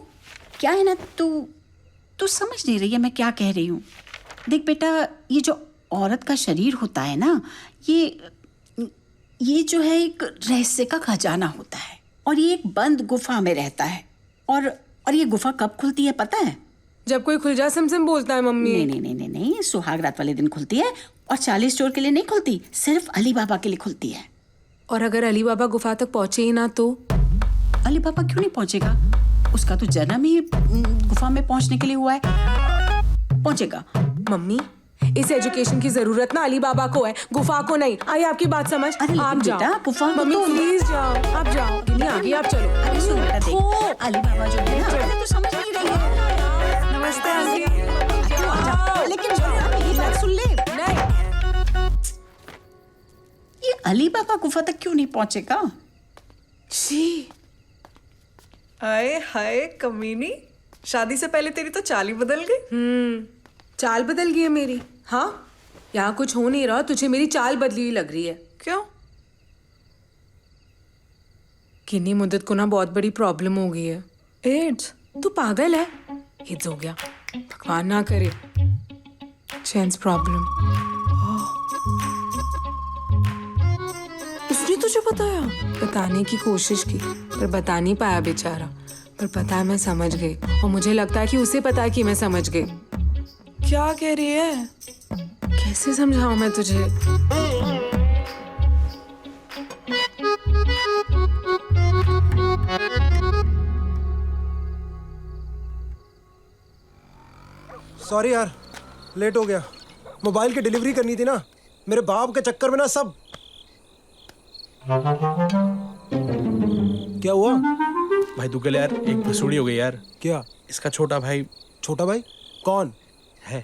क्या है ना, तू समझ नहीं रही है मैं क्या कह रही हूँ। देख बेटा, ये जो औरत का शरीर होता है ना, ये जो है एक रहस्य का खजाना होता है और ये एक बंद गुफा में रहता है। और ये गुफा कब खुलती है पता है? जब कोई खुल जा समसम बोलता है मम्मी। नहीं, सुहाग रात वाले दिन खुलती है। और 40 चोर के लिए नहीं खुलती, सिर्फ अली बाबा के लिए खुलती है। और अगर अली बाबा गुफा तक पहुंचे ही ना तो? अली बाबा क्यों नहीं पहुंचेगा? उसका तो जन्म ही गुफा में पहुंचने के लिए हुआ है। पहुंचेगा। मम्मी, इस एजुकेशन की जरूरत ना अली बाबा को है, गुफा को नहीं। आई आपकी बात समझ? आप जाओ बेटा, गुफा में मम्मी तो- प्लीज जाओ, आप जाओ। गिन्नी आगे आप चलो। अरे सुन बेटा, देख अली बाबा जो है ना, तो समझ नहीं रही है। नमस्ते आंटी। लेकिन मेरी बात सुन ले। नहीं, ये अली बाबा गुफा तक क्यों नहीं पहुंचेगा? छी, आए हाय कमीनी, शादी से पहले तेरी तो चाल ही बदल गई। चाल बदल गई है मेरी। हाँ, यहाँ कुछ हो नहीं रहा, तुझे मेरी चाल बदली हुई लग रही है। क्यों? गिन्नी, मुद्दत को ना बहुत बड़ी प्रॉब्लम हो गई है। एड्स? तू पागल है? एड्स हो गया, भगवान ना करे। चेंस प्रॉब्लम। उसने तुझे बताया? बताने की कोशिश की पर बता नहीं पाया बेचारा। पर पता है मैं समझ गई, और मुझे लगता है कि उसे पता है कि मैं समझ गई। क्या कह रही है? कैसे समझाऊं मैं तुझे? सॉरी यार, लेट हो गया। मोबाइल की डिलीवरी करनी थी ना, मेरे बाप के चक्कर में ना सब। क्या हुआ भाई तू कल यार एक भसूड़ी हो गई यार। क्या? इसका छोटा भाई। छोटा भाई कौन है?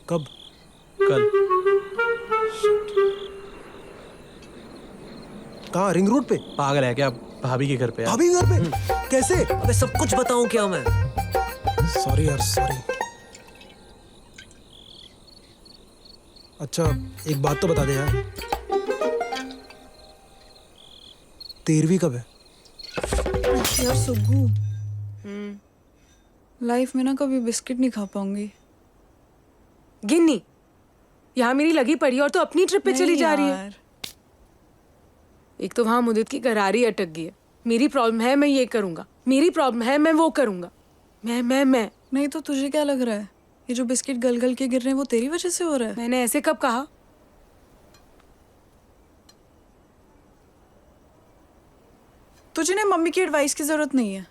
कब? कल। कहाँ? रिंग रोड पे? पागल है क्या? भाभी के घर पे यार। भाभी घर पे? कैसे? अबे सब कुछ बताऊं क्या मैं? सॉरी यार, सॉरी। अच्छा एक बात तो बता दे यार, 13वीं कब है? यार सुग्गू, लाइफ में ना कभी बिस्किट नहीं खा पाऊंगी। गिन्नी, यहाँ मेरी लगी पड़ी और तो अपनी ट्रिप पे चली जा रही है। एक तो वहां मुद्दत की करारी अटक गई है। मेरी प्रॉब्लम है, मैं ये करूंगा। मेरी प्रॉब्लम है, मैं वो करूंगा। मैं नहीं तो तुझे क्या लग रहा है, ये जो बिस्किट गल गल के गिर रहे हैं वो तेरी वजह से हो रहा है? मैंने ऐसे कब कहा? तुझे ना मम्मी की एडवाइस की जरूरत नहीं है,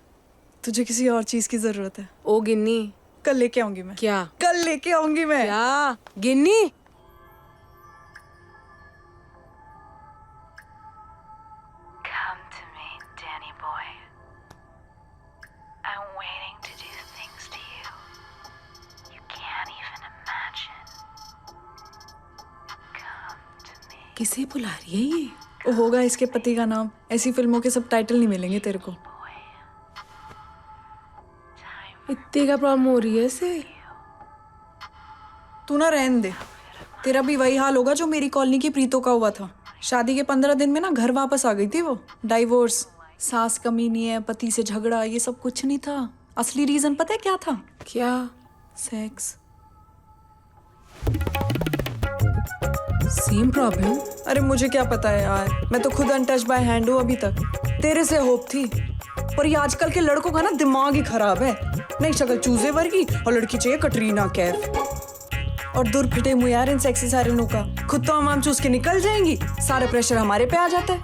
तुझे किसी और चीज की जरूरत है। ओ गिन्नी, कल लेके आऊंगी मैं। क्या? कल लेके आऊंगी मैं। क्या? गिन्नी, Come to me, Danny boy. I'm waiting to do things to you. You can't even imagine. Come to me. किसे बुला रही है ये? वो होगा इसके पति का नाम। ऐसी फिल्मों के सब टाइटल नहीं मिलेंगे तेरे को। इतनी का प्रॉब्लम हो रही है इसे? तू ना रहने दे, तेरा भी वही हाल होगा जो मेरी कॉलोनी की प्रीतो का हुआ था। शादी के 15 दिन में ना घर वापस आ गई थी वो। डाइवोर्स, सास कमीनी है, पति से झगड़ा, ये सब कुछ नहीं था। असली रीजन पता है क्या था? क्या? सेक्स। Same problem? अरे मुझे क्या पता है यार, मैं तो खुद अनटच बाय हैंड हूँ अभी तक। तेरे से होप थी, पर ये आजकल के लड़कों का ना दिमाग ही खराब है। नई शक्ल चूजे वर्गी और लड़की चाहिए कटरीना कैफ। और दूर फिटे मुँह यार इन सेक्सी सारिनों का। खुद तो हम चूस के निकल जाएंगी, सारे प्रेशर हमारे पे आ जाता है।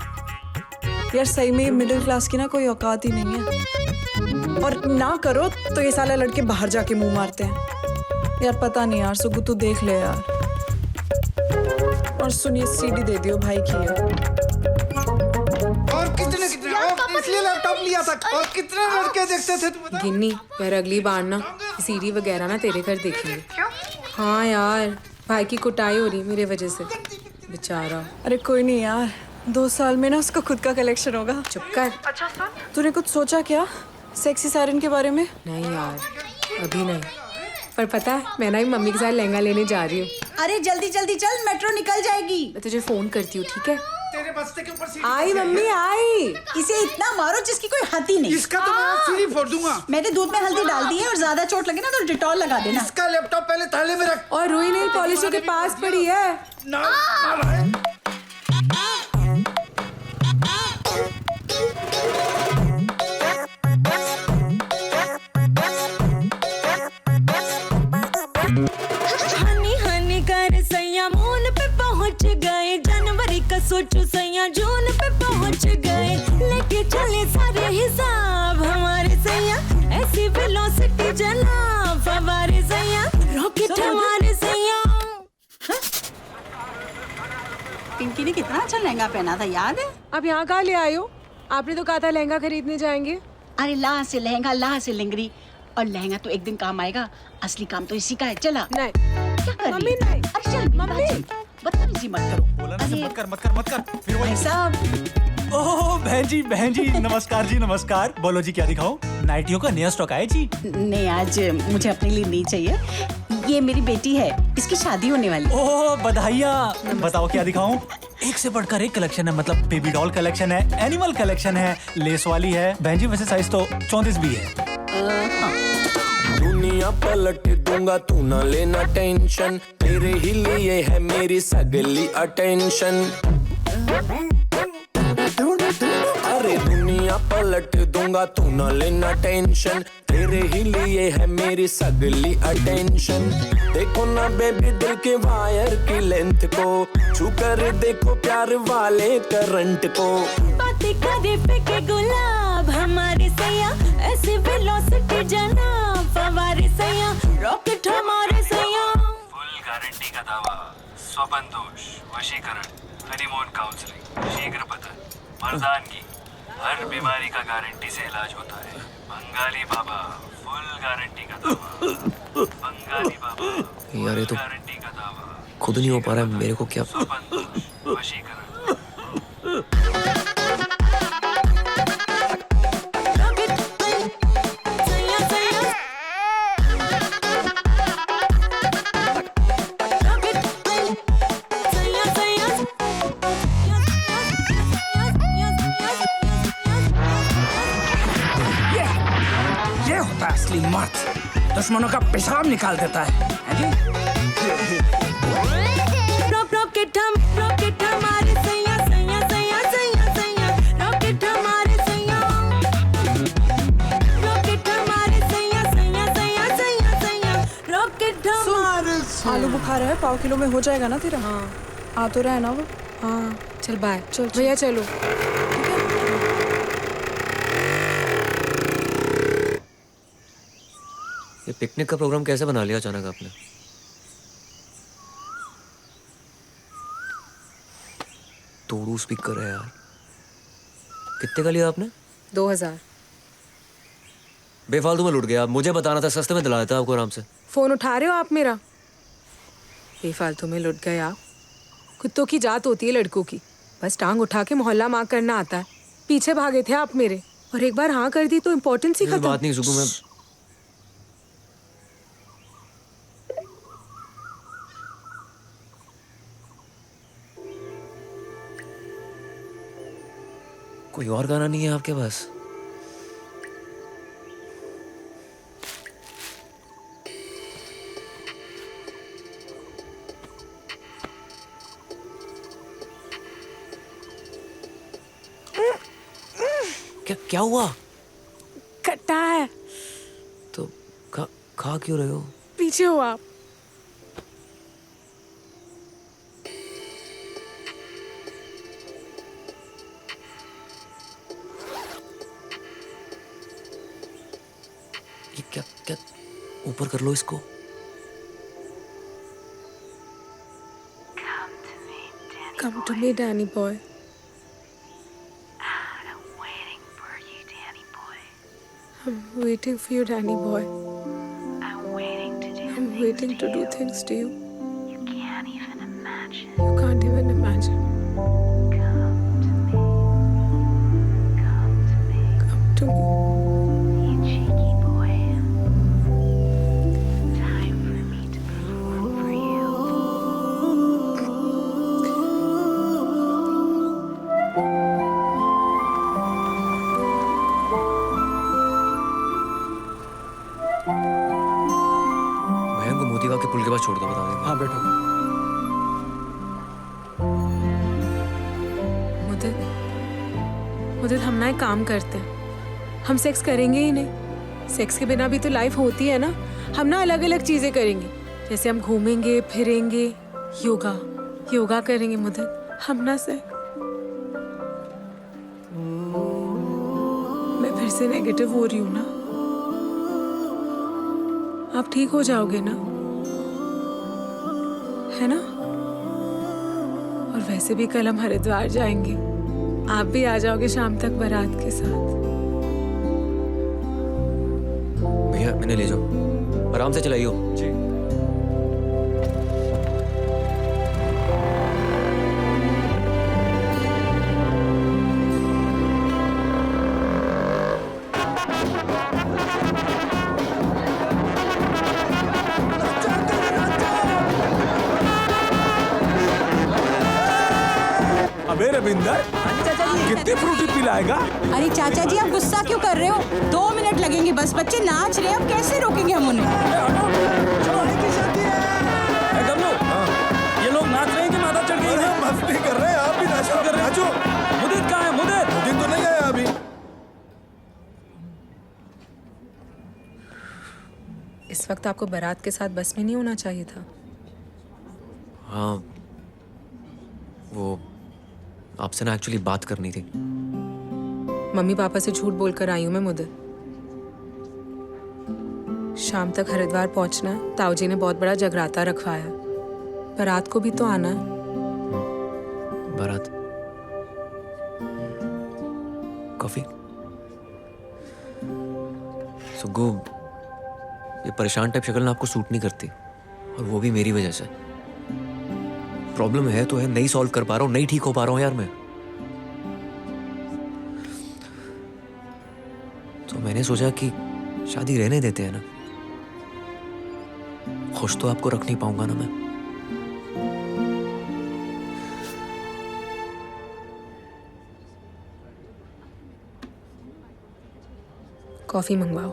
यार सही में मिडिल क्लास की ना कोई औकात ही नहीं है। और ना करो तो ये साले लड़के बाहर जाके मुंह मारते हैं। यार पता नहीं यार सुगु, तू देख ले यार। और सुनिए सीडी दे दियो भाई की है। और कितने और इसलिए लैपटॉप लिया था। और कितने लड़के देखते थे तू बता? गिन्नी, यार अगली बार ना सीडी वगैरह ना तेरे घर देखेंगे। क्यों? हाँ यार, भाई की कुटाई हो रही मेरे वजह से, बेचारा। अरे कोई नहीं यार, 2 साल में ना उसका खुद का कलेक्शन होगा। चुप कर। अच्छा सुन, तूने कुछ सोचा क्या सेक्सी सायरन के बारे में? नहीं यार, अभी नहीं। पर पता है, मैं ना भी मम्मी के साथ लहंगा लेने जा रही हूँ। अरे जल्दी जल्दी चल, मेट्रो निकल जाएगी। मैं तुझे फोन करती हूँ, ठीक है? तेरे बस्ते के ऊपर सीढ़ी। आई मम्मी आई। इसे इतना मारो जिसकी कोई हद ही नहीं। इसका तो मैं सीढ़ी फोड़ दूंगा। मैंने दूध में हल्दी डाल दी है, और ज्यादा चोट लगे ना तो डिटॉल लगा देना। इसका लैपटॉप पहले थाले में रख। और रुई नहीं पॉलिशर के पास पड़ी है। ना रहे। हनी हनी कर सैया मून पे पहुंच गए, जनवरी का सोचो सैया जून पे पहुंच गए। लेके बोले सारे हिसाब हमारे सैया ऐसी वेलोसिटी जनाब हमारे सैया रॉकेट हमारे सैया। पिंकी ने कितना अच्छा लहंगा पहना था, याद है? आप यहाँ कहाँ ले आए हो? आपने तो कहा था लहंगा खरीदने जाएंगे। अरे ला से लहंगा, ला से लंगरी, और लहंगा तो एक दिन काम आएगा, असली काम तो इसी का है। चला। नहीं क्या कर मम्मी, रही है? नहीं। अरे चल मम्मी, बदतमीजी मत करो। बोला ना से मत कर फिर भाई साहब। ओह बहन जी नमस्कार जी, नमस्कार। बोलो जी क्या दिखाऊं? नाइटियों का नया स्टॉक आया जी। नहीं, आज मुझे अपने लिए नहीं चाहिए, ये मेरी बेटी है, इसकी शादी होने वाली। ओह बधाइयाँ। बताओ क्या दिखाऊं? एक से बढ़कर एक कलेक्शन है, मतलब बेबी डॉल कलेक्शन है, एनिमल कलेक्शन है, लेस वाली है। बहन जी वैसे साइज तो 34 भी है। दुनिया पलट दूंगा तू ना लेना टेंशन, तेरे ही लिए है मेरी सगली अटेंशन। अरे दुनिया पलट दूंगा तू ना लेना टेंशन, तेरे ही लिए है मेरी सगली अटेंशन। देखो ना बेबी दिल के वायर की लेंथ को, छू कर देखो प्यार वाले करंट को। बातें करे फेंके गुलाब हमारे सैया ऐसी वेलोसिटी जनाब हमारे सैया रॉकेट हमारे सैया। फुल गारंटी का दावा, स्वबंदोष, वशीकरण, हनीमून काउंसलिंग, शीघ्र पतन, मर्दानगी, हर बीमारी का गारंटी से इलाज होता है। बंगाली बाबा, फुल गारंटी का दावा, बंगाली बाबा, यार ये तो गारंटी का दावा, खुद नहीं हो पा रहा है, मेरे को क्या। स्वबंदोष, वशीकरण। ये होता है असली मर्द, दुश्मनों का पेशाब निकाल देता है जी? रॉकेट हमारे सैया सैया सैया सैया सैया रॉकेट हमारे सैया रॉकेट हमारे सैया सैया सैया सैया सैया रॉकेट हमारे। आलू बुखारा है, 1/4 किलो में हो जाएगा ना तेरा? हाँ आ तो रहा है ना वो। हाँ चल बाय। चल भैया चलो। ये पिकनिक का प्रोग्राम कैसे बना लिया अचानक आपने? तोड़ू स्पीकर है यार। कितने का लिया आपने? 2000। बेफालतू में लुट गया। मुझे बताना था, सस्ते में दिला देता आपको आराम से। फोन उठा रहे हो आप मेरा? बेफालतू में लुट गए आप। कुत्तों की जात होती है लड़कों की, बस टांग उठा के मोहल्ला मार करना आता है। पीछे भागे थे आप मेरे, और एक बार हाँ कर दी तो इम्पोर्टेंस ही खत्म। बात नहीं सुकू, मैं कोई और गाना नहीं है आपके पास? क्या हुआ? खट्टा है। तो खा क्यों रहे हो? पीछे हो आप। ये क्या ऊपर कर लो इसको। Come to me, Danny boy. I'm waiting for you, Danny boy. I'm waiting to do things to you. You can't even imagine. You can't even imagine. Come to me. You cheeky boy. Time for me to perform for you. भैया को मोतीबाग के पुल के पास छोड़ दो, बता देंगे। हाँ बैठो। मुदित हम ना एक काम करते हैं, हम सेक्स करेंगे ही नहीं। सेक्स के बिना भी तो लाइफ होती है ना। हम ना अलग अलग चीजें करेंगे, जैसे हम घूमेंगे फिरेंगे, योगा करेंगे। मुदित हम ना से से नेगेटिव हो रही हूँ ना। आप ठीक हो जाओगे ना, है ना? और वैसे भी कल हम हरिद्वार जाएंगे, आप भी आ जाओगे शाम तक बारात के साथ। भैया मैंने ले जाओ, आराम से चलाइयो। जी। अबे रविंदर, कितनी फ्रूटी पिलाएगा? अरे चाचा जी आप गुस्सा क्यों कर रहे हो? 2 मिनट लगेंगे बस, बच्चे नाच रहे हैं, अब कैसे रोकेंगे हम उन्हें? ये लोग नाच रहे हैं कि माता चढ़ गई है? मस्ती कर रहे हैं, आप भी नाचो कर रहे हैं। मुदित कहाँ है? मुदित तो नहीं आया अभी। इस वक्त आपको बारात के साथ बस में नहीं होना चाहिए था। हाँ, वो आपसे ना एक्चुअली बात करनी थी। मम्मी पापा से झूठ बोलकर आई हूँ मैं मुदित। शाम तक हरिद्वार पहुंचना है, ताऊ जी ने बहुत बड़ा जगराता रखवाया। बारात को भी तो आना है। बारात? कॉफी? सुग्गू, ये परेशान टाइप शक्ल ना आपको सूट नहीं करती, और वो भी मेरी वजह से। प्रॉब्लम है तो है, नहीं सॉल्व कर पा रहा हूँ, नहीं ठीक हो पा रहा हूँ यार मैं। तो मैंने सोचा कि शादी रहने देते हैं ना, खुश तो आपको रख नहीं पाऊंगा ना मैं। कॉफी मंगवाओ।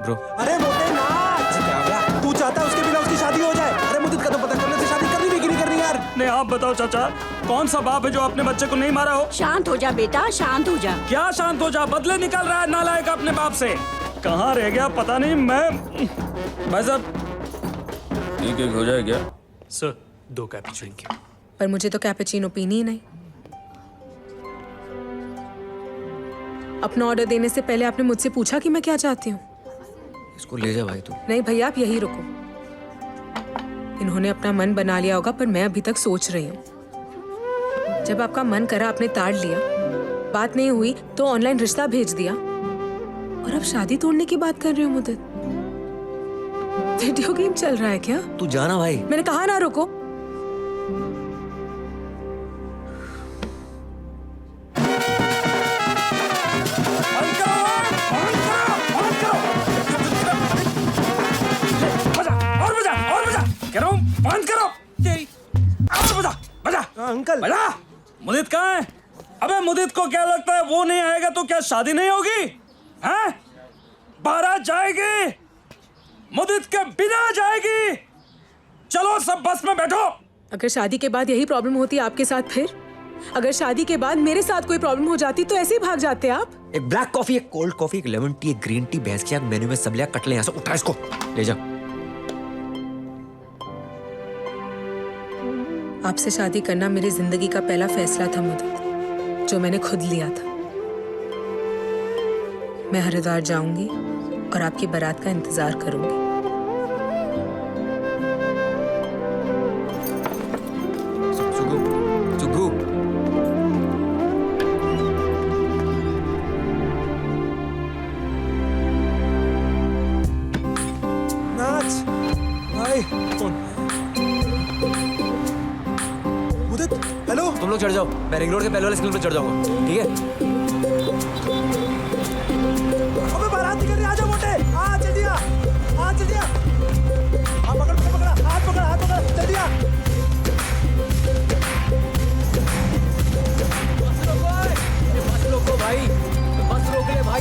ब्रो, अरे मोटे नाच, क्या हो गया? तू चाहता है उसके बिना उसकी शादी हो जाए? अरे मुदित का तो पता करने से शादी करनी भी कि नहीं करनी यार? नहीं, आप बताओ चाचा, कौन सा बाप है जो अपने बच्चे को नहीं मारा हो? शांत हो जा बेटा, शांत हो जा। क्या शांत हो जा? बदले निकल रहा है नालायक अपने बाप से। कहाँ रह गया पता नहीं। मैं भाई साहब, एक हो जाए क्या? Sir 2 cappuccino. पर मुझे तो कैपुचिनो पीनी ही नहीं। अपना ऑर्डर देने से पहले आपने मुझसे पूछा कि मैं क्या चाहती हूँ? इसको ले जा भाई तू। नहीं भैया, आप यही रुको। इन्होंने अपना मन बना लिया होगा, पर मैं अभी तक सोच रही हूँ। जब आपका मन करा आपने ताड़ लिया, बात नहीं हुई तो ऑनलाइन रिश्ता भेज दिया, और अब शादी तोड़ने की बात कर रहे हो मुझे। वीडियो गेम चल रहा है क्या? तू जाना भाई। मैंने कहा ना रुको। बंद करो तेरी। बजा अंकल। बजा। मुदित कहाँ है? अबे मुदित को क्या लगता है वो नहीं आएगा तो क्या शादी नहीं होगी? हैं? बारात जाएगी, मुदित के बिना जाएगी। चलो सब बस में बैठो। अगर शादी के बाद यही प्रॉब्लम होती आपके साथ, फिर अगर शादी के बाद मेरे साथ कोई प्रॉब्लम हो जाती तो ऐसे ही भाग जाते आप। एक ब्लैक कॉफी, एक कोल्ड कॉफी, एक लेमन टी, एक ग्रीन टी, भैंस की आग मेन्यू में सब लिया, कट ले यहाँ से। उठा इसको, ले जा। आपसे शादी करना मेरी जिंदगी का पहला फैसला था मुदित, जो मैंने खुद लिया था। मैं हरिद्वार जाऊंगी और आपकी बारात का इंतजार करूंगी। सुग्गू, नाच भाई। मुदित, हेलो। तुम लोग चढ़ जाओ, मैं रिंग रोड के पहले वाले स्कूल पे चढ़ जाऊंगा, ठीक है? अबे बारात निकल रही, आजा मोटे। आ जल्दिया, आ जल्दिया। हाँ पकड़ पकड़ पकड़, हाथ पकड़, हाथ पकड़, जल्दिया। बस रोको भाई, बस रोक ले भाई।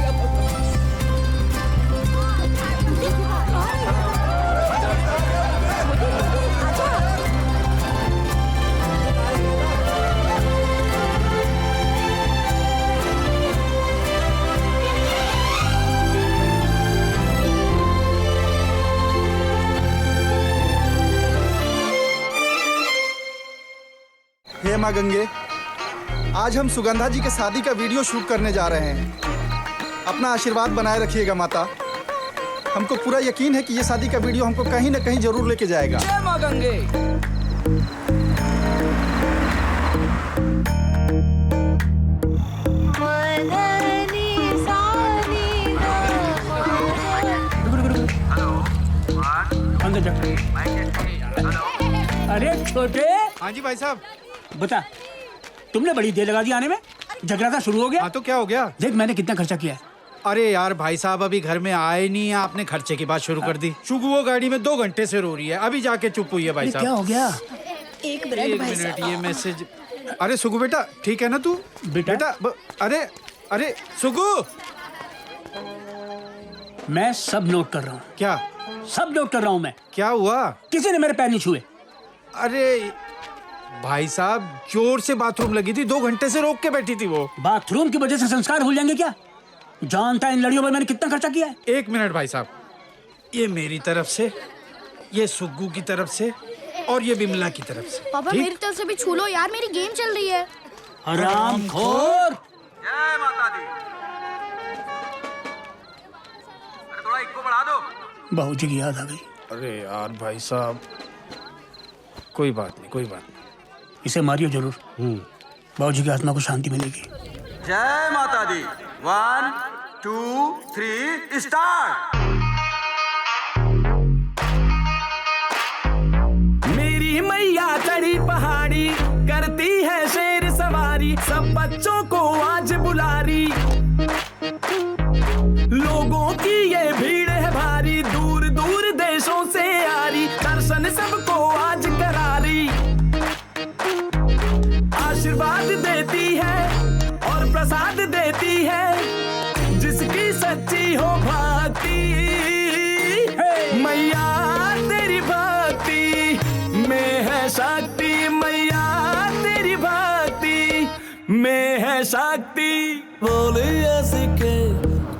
हे माँ गंगे, आज हम सुगंधा जी के शादी का वीडियो शूट करने जा रहे हैं। अपना आशीर्वाद बनाए रखिएगा माता। हमको पूरा यकीन है कि ये शादी का वीडियो हमको कहीं न कहीं जरूर लेके जाएगा। जय माँ गंगे। अंदर जा। अरे छोटे। हाँ जी भाई साहब। बता, तुमने बड़ी देर लगा दी आने में, झगड़ा था शुरू हो गया। हाँ तो क्या हो गया? देख मैंने कितना खर्चा किया है। अरे यार भाई साहब अभी घर में आए नहीं है, आपने खर्चे की बात शुरू कर दी। शुगु वो गाड़ी में 2 घंटे से रो रही है, अभी जाके चुप हुई है भाई साहब। क्या हो गया? एक मिनट ये मैसेज। अरे सुगु बेटा ठीक है ना तू? बेटा अरे अरे सुगु। मैं सब नोट कर रहा हूँ। क्या? सब नोट कर रहा हूँ मैं। क्या हुआ? किसी ने मेरे पैर नहीं छुए। अरे भाई साहब जोर से बाथरूम लगी थी, 2 घंटे से रोक के बैठी थी वो। बाथरूम की वजह से संस्कार भूल जाएंगे क्या? जानता है इन लड़ियों पर मैंने कितना खर्चा किया है। 1 मिनट भाई साहब, ये मेरी तरफ से, ये सुग्गू की तरफ से और ये बिमला की तरफ से। पापा मेरी तरफ से भी छू लो यार, मेरी गेम चल रही है। हरामखोर। जय माता दी। अरे थोड़ा इको बढ़ा दो। बाबूजी की याद आ गई। अरे यार भाई साहब कोई बात नहीं, कोई बात नहीं। इसे मारियो जरूर। बाबूजी की आत्मा को शांति मिलेगी। जय माता दी। 1 2 3 स्टार्ट। मेरी मैया चढ़ी पहाड़ी, करती है शेर सवारी, सब बच्चों को आज बुला रही। लोगों की ये भीड़ है भारी, दूर दूर देशों से आ रही, दर्शन सबको आज करा रही। आशीर्वाद देती है और प्रसाद देती है, जिसकी सच्ची हो भक्ति। मैया तेरी भक्ति में है शक्ति, मैया तेरी भक्ति में है शक्ति। बोले ऐसे के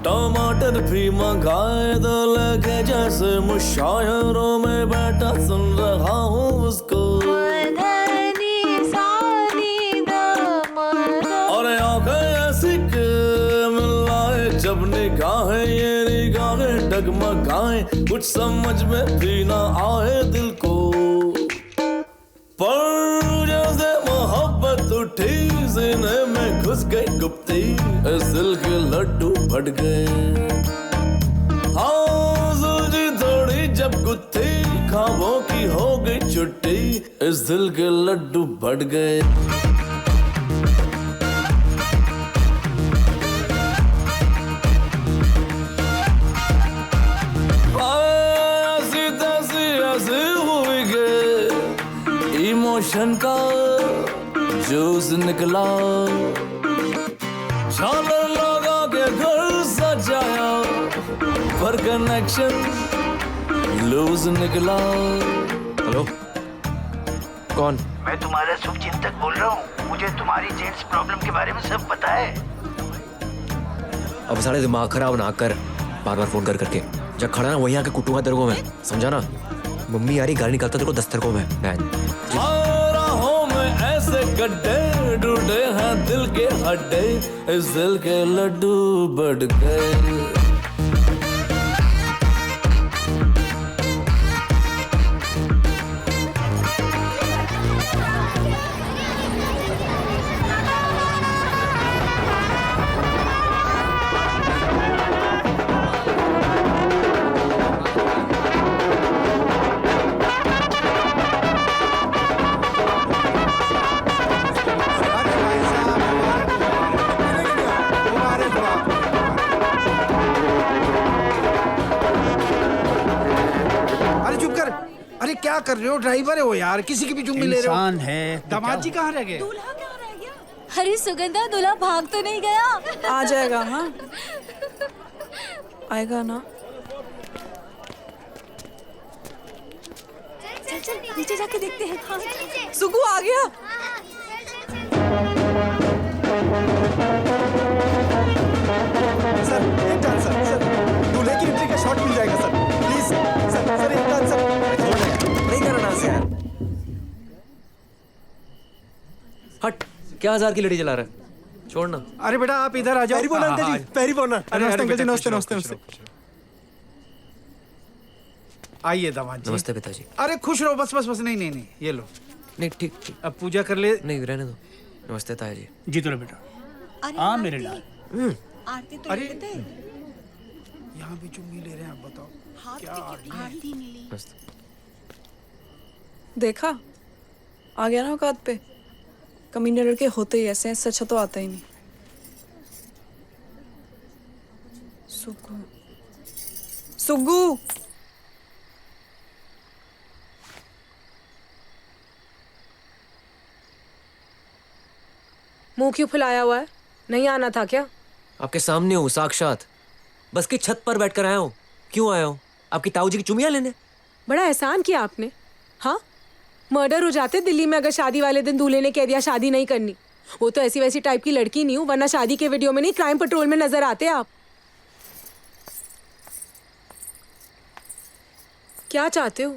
टमाटर भी मंगाए तो लगे जैसे मुशायरों में बैठा सुन रहा हूँ उसको। और आंखें ऐसी के मिलाए जब निगाहें, ये निगाहें डगमगाएं, कुछ समझ में भी ना आए दिल को। पर जैसे मोहब्बत उठी सीने में घुस गई गुप्ती, इस दिल के लड्डू फट गए। हाँ सुलझी थोड़ी जब गुत्थी, ख्वाबों की हो गई छुट्टी, इस दिल के लड्डू फट गए। इमोशन का जूस निकला, झालर लगा के घर सजाया, पर कनेक्शन लूज निकला। हेलो कौन? मैं तुम्हारा शुभ चिंतक बोल रहा हूँ। मुझे तुम्हारी जेंट्स प्रॉब्लम के बारे में सब पता है। अब सारे दिमाग खराब ना कर, बार बार फोन कर करके। जब खड़ा ना वहीं आके कुटूंगा तेरे को मैं, समझा ना? मम्मी यारी गाली निकालता तेरे को दस्तर को मैं। राहों में ऐसे गड्ढे ढूंढे हैं दिल के हड्डे, इस दिल के लड्डू बढ़ गए। क्या कर रहे हो? ड्राइवर है वो यार, किसी की भी जुम्मे ले रहे हो। इंसान है। दामाद जी कहाँ रह गए? अरे सुगंधा, दूल्हा भाग तो नहीं गया? आ जाएगा। हाँ आएगा ना। चल चल नीचे जाके देखते हैं। हाँ। सुगु आ गया। सर एक चांस सर, दूल्हे की एंट्री का शॉट मिल जाएगा सर, प्लीज सर। सर एक चांस सर, नहीं करना सर। हट क्या 1000 की लड़ी चला रहा है? छोड़ना। अरे बेटा आप इधर आ जाओ। पैरी बोना अंकल जी, पैरी बोना। अरे नमस्ते अंकल जी, नमस्ते नमस्ते नमस्ते। आइए दामाद जी। नमस्ते पिताजी। अरे खुश रहो, बस बस बस, नहीं नहीं नहीं, ये लो। नहीं ठीक ठीक। अब पूजा कर ले। नहीं रहने दो। नमस्ते ताया जी। जीतो रहे बेटा। हाँ मेरे लाल। आरती तो अरे, ले लेते। यहाँ भी चुम्मी ले रहे हैं, आप बताओ क्या आरती मिली। देखा, आ गया ना औकात पे। कमीने लड़के होते ही ऐसे हैं, इससे अच्छा तो आता ही नहीं। सुगु, सुगु। मुंह क्यों फुलाया हुआ है? नहीं आना था क्या? आपके सामने हूँ साक्षात, बस की छत पर बैठकर आया हूँ। क्यों आया हूँ? आपकी ताऊ जी की चुमियाँ लेने? बड़ा एहसान किया आपने। हाँ, मर्डर हो जाते दिल्ली में अगर शादी वाले दिन दूल्हे ने कह दिया शादी नहीं करनी। वो तो ऐसी वैसी टाइप की लड़की नहीं हूँ, वरना शादी के वीडियो में नहीं क्राइम पेट्रोल में नजर आते आप। क्या चाहते हो?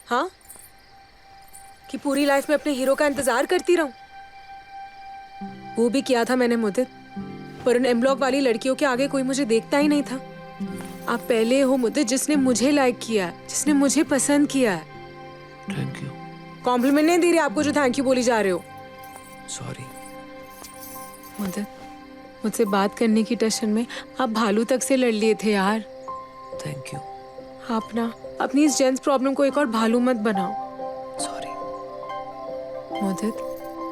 हाँ, कि पूरी लाइफ में अपने हीरो का इंतजार करती रहूं? वो भी किया था मैंने मुदित, पर उन एम ब्लॉक वाली लड़कियों के आगे कोई मुझे देखता ही नहीं था। आप पहले हो मुदित जिसने मुझे लाइक किया है, जिसने मुझे पसंद किया है। Thank you. कॉम्प्लीमेंट नहीं दे रही आपको जो थैंक यू बोली जा रहे हो। सॉरी मुदित, मुझसे बात करने की टेंशन में आप भालू तक से लड़ लिए थे यार। Thank you. आप ना अपनी इस जेंट्स प्रॉब्लम को एक और भालू मत बनाओ। सॉरी मुदित,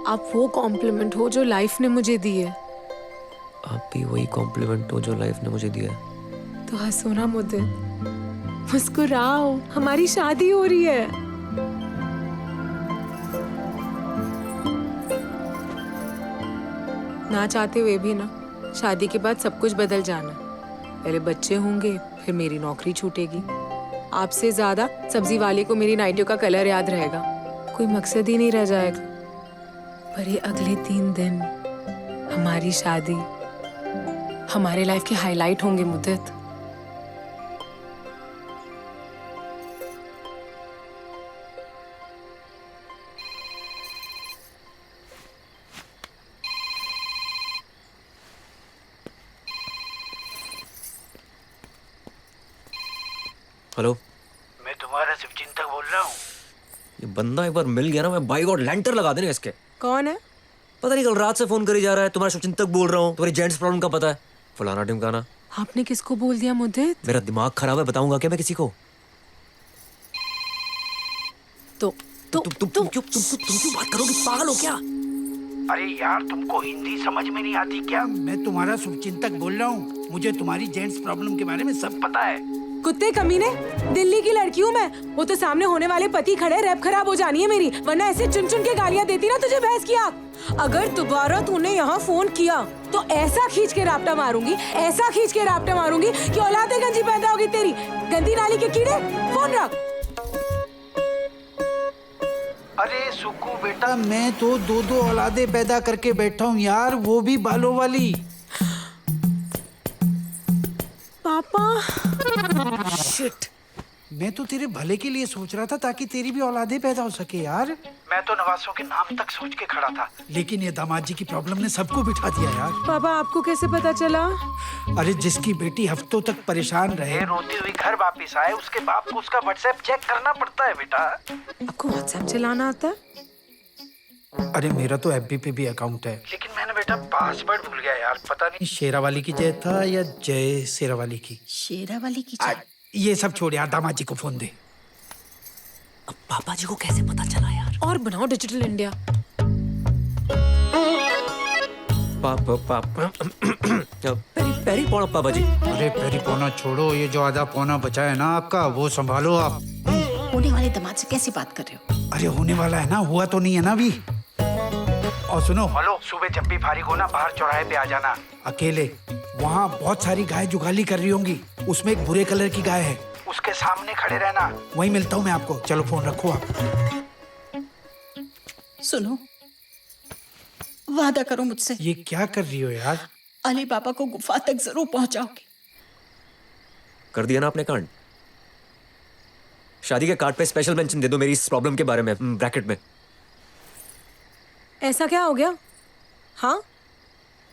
आप वो कॉम्प्लीमेंट हो जो लाइफ ने मुझे दी है। आप भी वही कॉम्प्लीमेंट हो जो लाइफ ने मुझे दिया है। तो हंसो ना मुदित, मुस्कुराओ, हमारी शादी हो रही है। ना चाहते हुए भी ना, शादी के बाद सब कुछ बदल जाना। पहले बच्चे होंगे, फिर मेरी नौकरी छूटेगी। आपसे ज्यादा सब्जी वाले को मेरी नाइटियों का कलर याद रहेगा। कोई मकसद ही नहीं रह जाएगा। पर ये अगले 3 दिन हमारी शादी हमारे लाइफ के हाईलाइट होंगे मुदित। हेलो, मैं तुम्हारा शुभचिंतक बोल रहा हूँ। ये बंदा एक बार मिल गया ना, मैं बाई गॉड लेंटर लगा देने इसके। कौन है? पता नहीं, कल रात से फोन करी जा रहा है। तुम्हारा शुभचिंतक बोल रहा हूँ, तुम्हारी जेंट्स प्रॉब्लम का पता है, फलाना ढिमकाना। आपने किसको बोल दिया मुदित? मेरा दिमाग खराब है, बताऊंगा क्या मैं किसी को? तुम क्यों बात करोगे? पागल हो क्या? अरे यार तुमको हिंदी समझ में नहीं आती क्या? मैं तुम्हारा शुभचिंतक बोल रहा हूँ। मुझे तुम्हारी जेंट्स प्रॉब्लम के बारे में सब पता है। कुत्ते कमीने, दिल्ली की लड़की हूँ मैं। वो तो सामने होने वाले पति खड़े, रैप खराब हो जानी है मेरी, वरना ऐसे चुन चुन के गालियाँ देती ना तुझे बहस किया। अगर दोबारा तूने यहाँ फोन किया तो ऐसा खींच के रापटा मारूंगी, ऐसा खींच के रापटा मारूंगी कि औलादे गंजी पैदा होगी तेरी। गंदी नाली के कीड़े, फोन रख। अरे सुक्कू बेटा, मैं तो 2 औलादे पैदा करके बैठा हूँ यार, वो भी बालों वाली। पापा शिट, मैं तो तेरे भले के लिए सोच रहा था ताकि तेरी भी औलादे पैदा हो सके यार। मैं तो नवासों के नाम तक सोच के खड़ा था, लेकिन ये दामाद जी की प्रॉब्लम ने सबको बिठा दिया यार। पापा आपको कैसे पता चला? अरे जिसकी बेटी हफ्तों तक परेशान रहे, रोती हुई घर वापस आए, उसके बाप को उसका व्हाट्सएप चेक करना पड़ता है बेटा। आपको व्हाट्सएप चलाना आता है? अरे मेरा तो एफबी पे भी अकाउंट है, लेकिन मैंने बेटा पासवर्ड भूल गया यार। पता नहीं शेरावाली की जय था या जय शेरावाली की। शेरावाली की ये सब छोड़ यार, दामाद जी को फोन दे। अब पापा जी को कैसे पता चला यार? और बनाओ डिजिटल इंडिया। पापा पेरी पौना पापा जी। अरे पेरी पौना छोड़ो, ये जो आधा पौना बचा है ना आपका, वो संभालो आप। होने वाले दामाद से कैसी बात कर रहे हो? अरे होने वाला है ना, हुआ तो नहीं है ना अभी। और सुनो, हेलो, सुबह जब भी फारिग हो ना, बाहर चौराहे पे आ जाना अकेले। वहाँ बहुत सारी गाय जुगाली कर रही होंगी, उसमें एक भूरे कलर की गाय है, उसके सामने खड़े रहना। वहीं मिलता हूँ मैं आपको। चलो फोन रखो आप। सुनो, वादा करो मुझसे। ये क्या कर रही हो यार? अली बाबा को गुफा तक जरूर पहुंचाओगे। कर दिया ना आपने कांड। शादी के कार्ड पे स्पेशल मेंशन दे दो मेरी इस प्रॉब्लम के बारे में, ब्रैकेट में। ऐसा क्या हो गया? हाँ,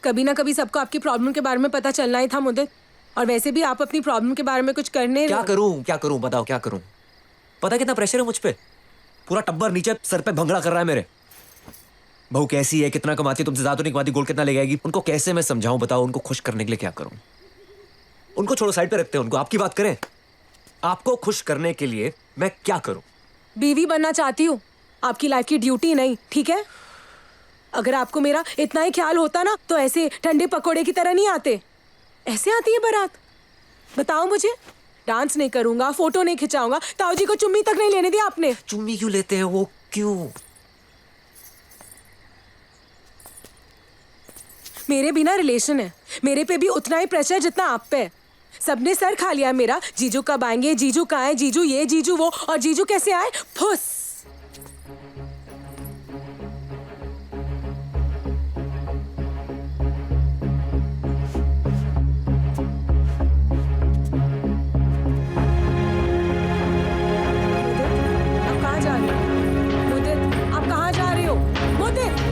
कभी ना कभी सबको आपकी प्रॉब्लम के बारे में पता चलना ही था मुदित। और वैसे भी आप अपनी प्रॉब्लम के बारे में कुछ करने क्या करूं बताओ क्या करूं? पता कितना प्रेशर है मुझ पे? पूरा टब्बर नीचे सर पे भंगड़ा कर रहा है मेरे। बहू कैसी है, कितना कमाती है, तुमसे ज्यादा नहीं कमाती, गोल कितना ले जाएगी, उनको कैसे मैं समझाऊं बताओ? उनको खुश करने के लिए क्या करूं? उनको छोड़ो, साइड पे रखते हैं उनको, आपकी बात करें। आपको खुश करने के लिए मैं क्या करूं? बीवी बनना चाहती हूँ, आपकी लाइफ की ड्यूटी नहीं, ठीक है? अगर आपको मेरा इतना ही ख्याल होता ना तो ऐसे ठंडे पकोड़े की तरह नहीं आते। ऐसे आती है बारात? बताओ मुझे। डांस नहीं करूंगा, फोटो नहीं खिंचाऊंगा, ताऊ जी को चुम्मी तक नहीं लेने दी आपने। चुम्मी क्यों लेते हैं वो, क्यों? मेरे बिना रिलेशन है, मेरे पे भी उतना ही प्रेशर जितना आप पे है। सबने सर खा लिया मेरा, जीजू कब आएंगे, जीजू कहाँ है, जीजू ये जीजू वो, और जीजू कैसे आए? फुस। आप कहाँ जा रहे हो मुदित? आप कहाँ जा रहे हो मुदित?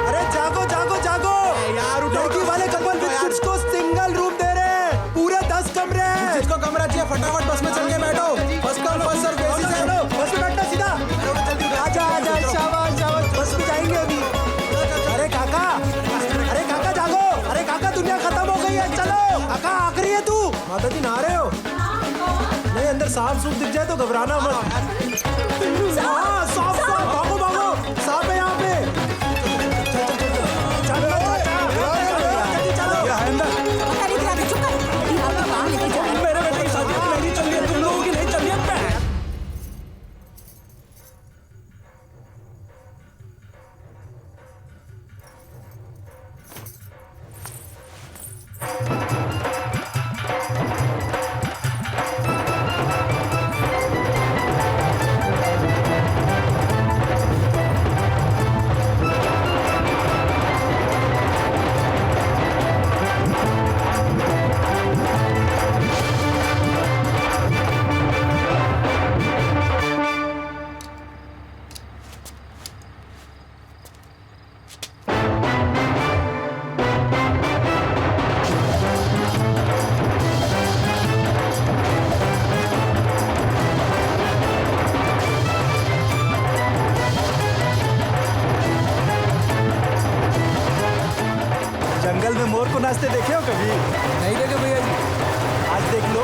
अरे जागो जागो जागो यार, लड़की वाले कपल विद किड्स को सिंगल रूम दे रहे हैं, पूरे 10 कमरे हैं। जिसको कमरा चाहिए फटाफट बस में चल के बैठो, first come first serve basis है। बस में बैठना सीधा, आजा आजा, शाबाश शाबाश, बस में जाएंगे अभी। अरे काका जागो, अरे काका दुनिया खत्म हो गई है, चलो। काका आखिरी है तू। माता जी नहा रहे हो? नहीं, अंदर सांप सूप दिख जाए तो घबराना मत। हाँ, सांप भागो भागो, सांप है यहाँ पे। मेरे बेटे की शादी मेरी चल रही है, तुम लोगों की नहीं चल रही है। जंगल में मोर को नाचते देखे हो कभी? नहीं देखे भैया जी। आज देख लो।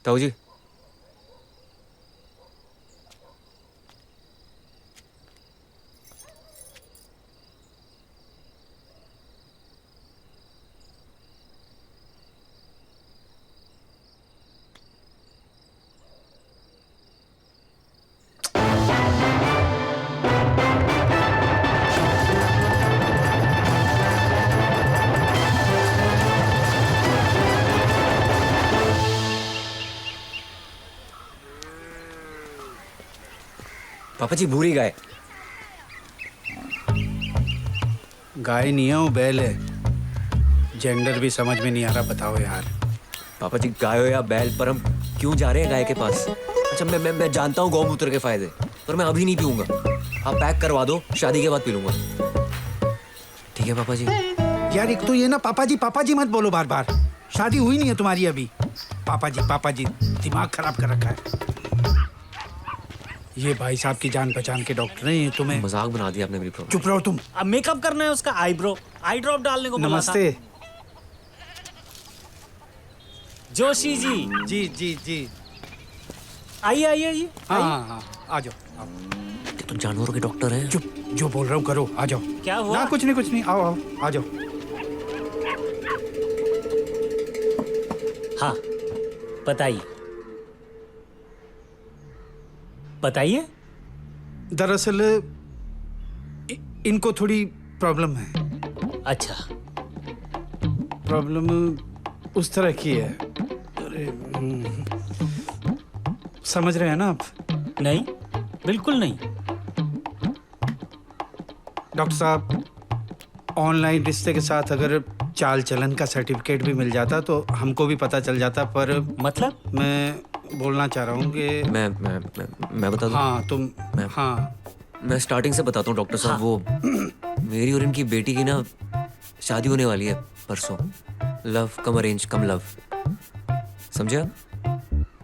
ताऊ जी, पापा जी भूरी गाय। गाय नहीं है वो, बैल है। जेंडर भी समझ में नहीं आ रहा, बताओ यार। पापा जी गाय हो या बैल, पर हम क्यों जा रहे हैं गाय के पास? अच्छा मैं जानता हूँ गौमूत्र के फायदे, पर मैं अभी नहीं पीऊंगा। आप पैक करवा दो, शादी के बाद पी लूंगा। ठीक है पापा जी? यार एक तो ये ना पापा जी मत बोलो बार बार। शादी हुई नहीं है तुम्हारी अभी। पापा जी दिमाग खराब कर रखा है। ये भाई साहब की जान पहचान के डॉक्टर हैं, ये तुम्हें मजाक बना दिया आपने मेरी प्रॉब्लम। चुप रहो तुम। अब मेकअप करना है उसका, आईब्रो आई ड्रॉप डालने को बोला था। नमस्ते। जोशी जी। जी आइए। हाँ आ जाओ। तुम जानवरों के डॉक्टर हैं? चुप, जो बोल रहा हूँ करो, आ जाओ। क्या हुआ? ना कुछ नहीं आओ आ जाओ। हाँ बताइए। दरअसल इनको थोड़ी प्रॉब्लम है। अच्छा, प्रॉब्लम उस तरह की है। अरे समझ रहे हैं ना आप? नहीं, बिल्कुल नहीं। डॉक्टर साहब, ऑनलाइन रिश्ते के साथ अगर चाल चलन का सर्टिफिकेट भी मिल जाता तो हमको भी पता चल जाता, पर मतलब मैं बोलना चाह रहा हूँ कि मैं बता दूं? हाँ तुम हाँ मैं स्टार्टिंग से बताता हूँ डॉक्टर साहब। वो मेरी और इनकी बेटी की ना शादी होने वाली है परसों। लव कम अरेंज कम लव, समझे आप?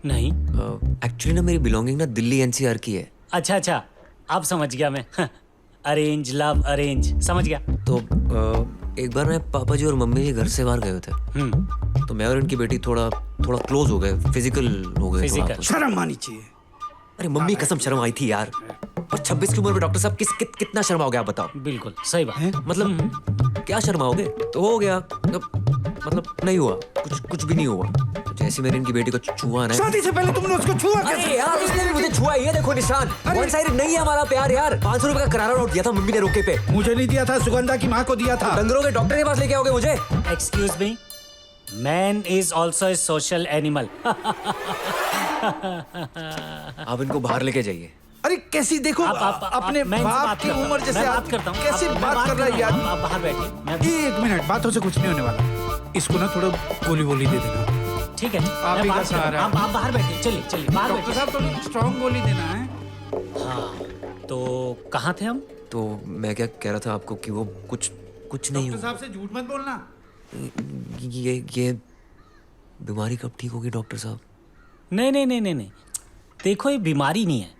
नहीं। एक्चुअली ना मेरी बिलोंगिंग ना दिल्ली एनसीआर की है। अच्छा अच्छा, अब समझ गया मैं। अरेंज लव अरेंज, समझ गया। तो एक बार ना पापा जी और मम्मी जी घर से बाहर गए थे, तो मैं और इनकी बेटी थोड़ा क्लोज हो गए, फिजिकल हो गए। फिजिकल शर्म आनी चाहिए। अरे मम्मी कसम शर्म आई थी यार। और 26 की उम्र में डॉक्टर साहब कितना शर्माओगे आप बताओ? बिल्कुल सही बात। मतलब क्या शर्माओगे? तो हो गया, मतलब नहीं हुआ, कुछ भी नहीं हुआ। जैसे मैंने इनकी बेटी को छुआ ना, शादी से पहले तुमने उसको छुआ कैसे? अरे यार उसने भी मुझे छुआ। ये देखो निशान, वन साइड नहीं है हमारा प्यार यार। 500 रुपए का करारा नोट दिया था मम्मी ने रोके पे। मुझे नहीं दिया था, सुगंधा की माँ को दिया था। डंगरों के डॉक्टर के पास लेके आओगे मुझे? Excuse me, man is also a social animal. आप इनको बाहर लेके जाइए। अरे कैसी देखो अपने बाप की उम्र जैसे बात करता हूँ। कैसे बात कर रहा है यार? आप बाहर बैठिए। एक मिनट, बातों से कुछ नहीं होने वाला। इसको ना थोड़ा गोली वोली दे देना। ठीक है, आप ही का सहारा। आप बाहर बैठिए। चलिए बाहर डॉक्टर साहब थोड़ी स्ट्रॉन्ग गोली देना है। हाँ, तो कहाँ थे हम? तो मैं क्या कह रहा था आपको कि वो कुछ नहीं डॉक्टर साहब से झूठ मत बोलना। ये बीमारी कब ठीक होगी डॉक्टर साहब? नहीं, देखो ये बीमारी नहीं है,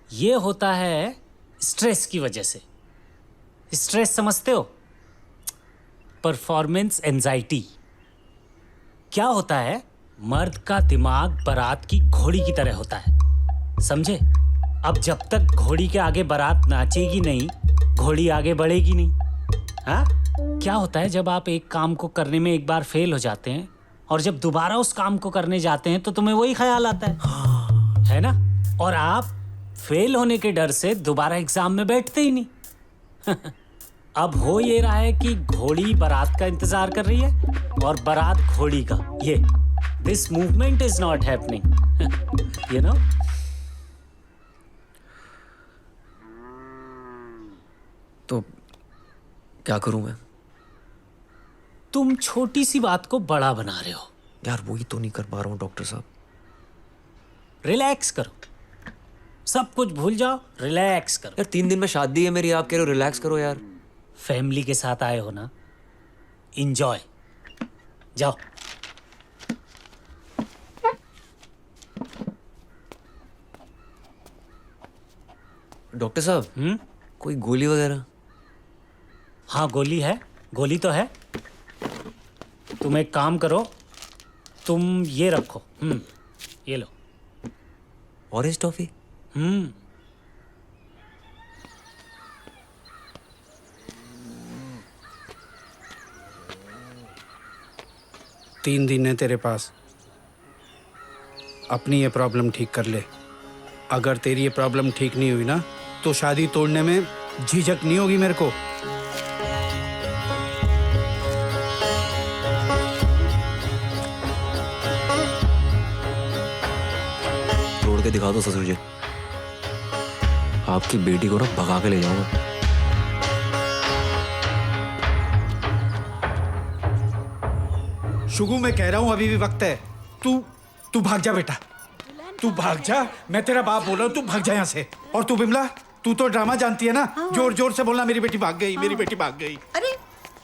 ये होता है स्ट्रेस की वजह से। स्ट्रेस समझते हो? Performance anxiety. क्या होता है, मर्द का दिमाग बारात की घोड़ी की तरह होता है, समझे? अब जब तक घोड़ी के आगे बारात नाचेगी नहीं, घोड़ी आगे बढ़ेगी नहीं। हाँ, क्या होता है जब आप एक काम को करने में एक बार फेल हो जाते हैं और जब दोबारा उस काम को करने जाते हैं तो तुम्हें वही ख्याल आता है ना? और आप फेल होने के डर से दोबारा एग्जाम में बैठते ही नहीं। अब हो ये रहा है कि घोड़ी बारात का इंतजार कर रही है और बारात घोड़ी का। ये this movement is not happening, you know. तो क्या करूं मैं? तुम छोटी सी बात को बड़ा बना रहे हो यार। वही तो नहीं कर पा रहा हूं डॉक्टर साहब। रिलैक्स करो, सब कुछ भूल जाओ, रिलैक्स करो। यार 3 दिन में शादी है मेरी, आप कह रहे हो रिलैक्स करो यार। फैमिली के साथ आए हो ना, इंजॉय। जाओ। डॉक्टर साहब कोई गोली वगैरह? हाँ गोली है, गोली तो है। तुम एक काम करो, तुम ये रखो, ये लो। Orange toffee? 3 दिन है तेरे पास, अपनी ये प्रॉब्लम ठीक कर ले। अगर तेरी ये प्रॉब्लम ठीक नहीं हुई ना तो शादी तोड़ने में झिझक नहीं होगी मेरे को। तोड़ के दिखा दो ससुर जी, आपकी बेटी को ना भगा के ले जाऊंगा। शुगु मैं कह रहा हूँ अभी भी वक्त है। तू भाग जा बेटा, तू भाग जा। मैं तेरा बाप बोल रहा हूँ, तू भाग जा यहाँ से। और तू बिमला, तू तो ड्रामा जानती है ना। जोर जोर से बोलना, मेरी बेटी भाग गई, मेरी बेटी भाग गई। अरे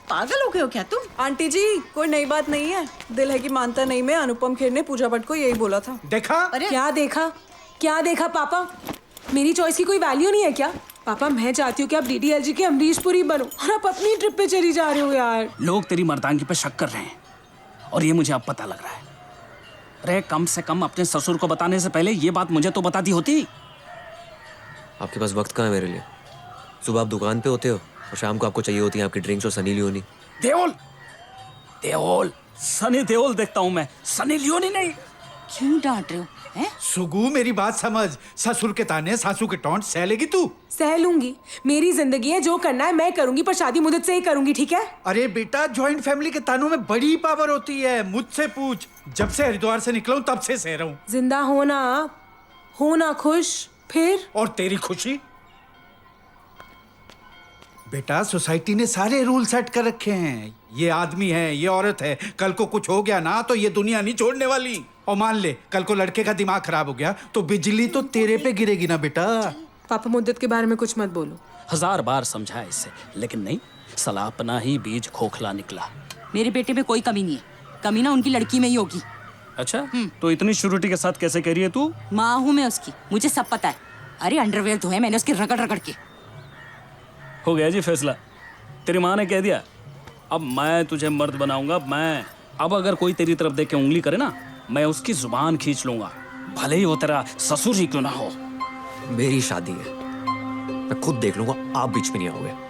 पागल हो गए हो क्या तुम? आंटी जी कोई नई बात नहीं है, दिल है कि मानता नहीं में अनुपम खेर ने पूजा भट्ट को यही बोला था। देखा? अरे क्या देखा पापा? मेरी चॉइस की कोई वैल्यू नहीं है क्या? पापा मैं चाहती हूँ कि आप डीडीएलजी के अमरीश पुरी बनो और आप अपनी ट्रिप पे चली जा रहे हो यार। लोग तेरी मर्दानगी पे शक कर रहे हैं और ये मुझे अब पता लग रहा है। अरे कम से कम अपने ससुर को बताने से पहले ये बात मुझे तो बता दी होती। आपके पास वक्त कहाँ है मेरे लिए? सुबह आप दुकान पे होते हो और शाम को आपको चाहिए होती है आपकी ड्रिंक्स और सनी लियोनी। देओल सनी देओल देखता हूँ मैं, सनी लियोनी नहीं। क्यों डांट रहे हो? सुगु मेरी बात समझ, ससुर के ताने सासू के टॉन्ट सह लेगी तू? सह लूंगी, मेरी जिंदगी है, जो करना है मैं करूंगी, पर शादी मुझसे से ही करूंगी, ठीक है? अरे बेटा जॉइंट फैमिली के तानों में बड़ी पावर होती है, मुझसे पूछ। जब से हरिद्वार से निकला हूं तब से सह रहा हूं। जिंदा होना खुश, फिर? और तेरी खुशी? बेटा सोसाइटी ने सारे रूल सेट कर रखे हैं। ये आदमी है, ये औरत है, कल को कुछ हो गया ना तो ये दुनिया नहीं छोड़ने वाली। और मान ले कल को लड़के का दिमाग खराब हो गया तो बिजली तो तेरे पे गिरेगी ना बेटा। पापा मुद्दत के बारे में कुछ मत बोलो। 1000 बार समझा इसे, लेकिन नहीं, साला अपना ही बीज खोखला निकला। मेरे बेटे में कोई कमी नहीं है, कमी ना उनकी लड़की में ही होगी। अच्छा, तो इतनी श्योरिटी के साथ कैसे कह रही है तू? माँ हूँ मैं उसकी, मुझे सब पता है। अरे अंडरवेयर धोए मैंने उसके रगड़ रगड़ के। हो गया जी फैसला, तेरी माँ ने कह दिया, अब मैं तुझे मर्द बनाऊंगा। मैं अब अगर कोई तेरी तरफ देख के उंगली करे ना, मैं उसकी जुबान खींच लूंगा, भले ही वो तेरा ससुर ही क्यों ना हो। मेरी शादी है, मैं खुद देख लूंगा, आप बीच में नहीं आओगे।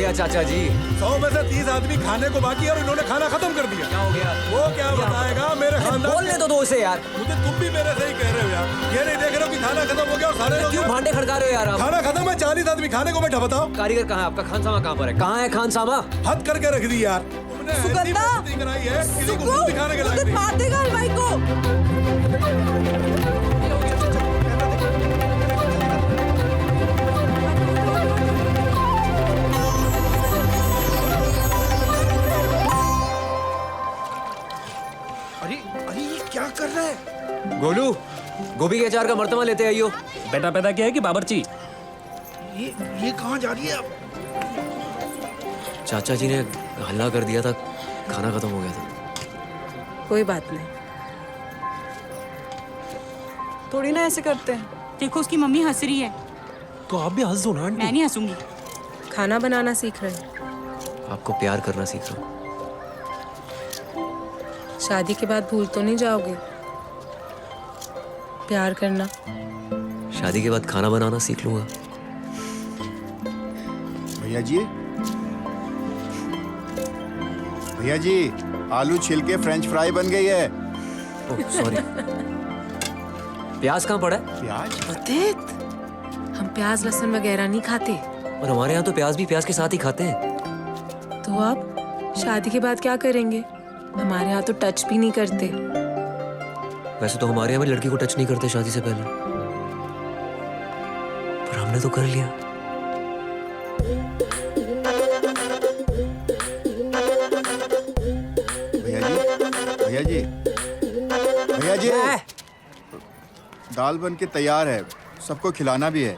चाचा जी 100 में से 30 आदमी खाने को बाकी और इन्होंने खाना खत्म कर दिया। क्या हो गया? वो क्या बताएगा मेरे खानदान। बोलने तो दो उसे यार। मुझे तुम भी मेरे से ही कह रहे हो यार। ये नहीं देख रहे हो कि खाना खत्म हो गया और सारे लोग क्यों भांडे खड़का रहे हो यार आप? खाना खत्म है, 40 आदमी खाने को बैठा। बताओ कारीगर कहाँ है आपका? खानसामा कहाँ पर है? कहाँ है खानसामा? हद करके रख दी यार तुमने। ऐसी बेइज्जती कराई है, किसी को मुंह दिखाने के लायक नहीं। मार देगा हलवाई को। क्या कर रहा है? गोलू, गोभी के अचार का मर्तबा लेते आइयो। बेटा पैदा किया है कि बाबरची? ये कहाँ जा रही है अब? चाचा जी ने हल्ला कर दिया था, खाना खत्म हो गया था। कोई बात नहीं, थोड़ी ना ऐसे करते हैं। देखो उसकी मम्मी हंस रही है तो आप भी हंस दो ना। मैं नहीं हंसूंगी। खाना बनाना सीख रहे हैं। आपको प्यार करना सीख रहा हूँ। शादी के बाद भूल तो नहीं जाओगे प्यार करना? शादी के बाद खाना बनाना सीख लूंगा। भैया जी, भैया जी, आलू छिल के फ्रेंच फ्राई बन गई है। Oh sorry. प्याज कहाँ पड़ा है? प्याज? हम प्याज लहसुन वगैरह नहीं खाते। और हमारे यहाँ तो प्याज भी प्याज के साथ ही खाते हैं। तो अब शादी के बाद क्या करेंगे? हमारे यहाँ तो टच भी नहीं करते। वैसे तो हमारे यहाँ भी लड़की को टच नहीं करते शादी से पहले, पर हमने तो कर लिया। भैया जी, भैया जी, भैया जी, दाल बन के तैयार है, सबको खिलाना भी है।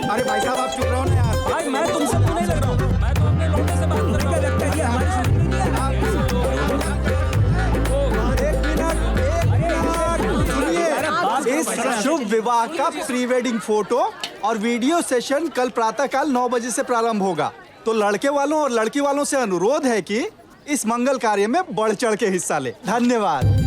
अरे भाई साहब आप चुप रहो ना यार। भाई मैं तुमसे तो नहीं लग रहा हूँ, मैं तो अपने लौंडे से बात करके रखते हैं कि हमारी इस शुभ विवाह का प्री वेडिंग फोटो और वीडियो सेशन कल प्रातःकाल 9 बजे से प्रारंभ होगा। तो लड़के वालों और लड़की वालों से अनुरोध है कि इस मंगल कार्य में बढ़ चढ़ के हिस्सा ले। धन्यवाद।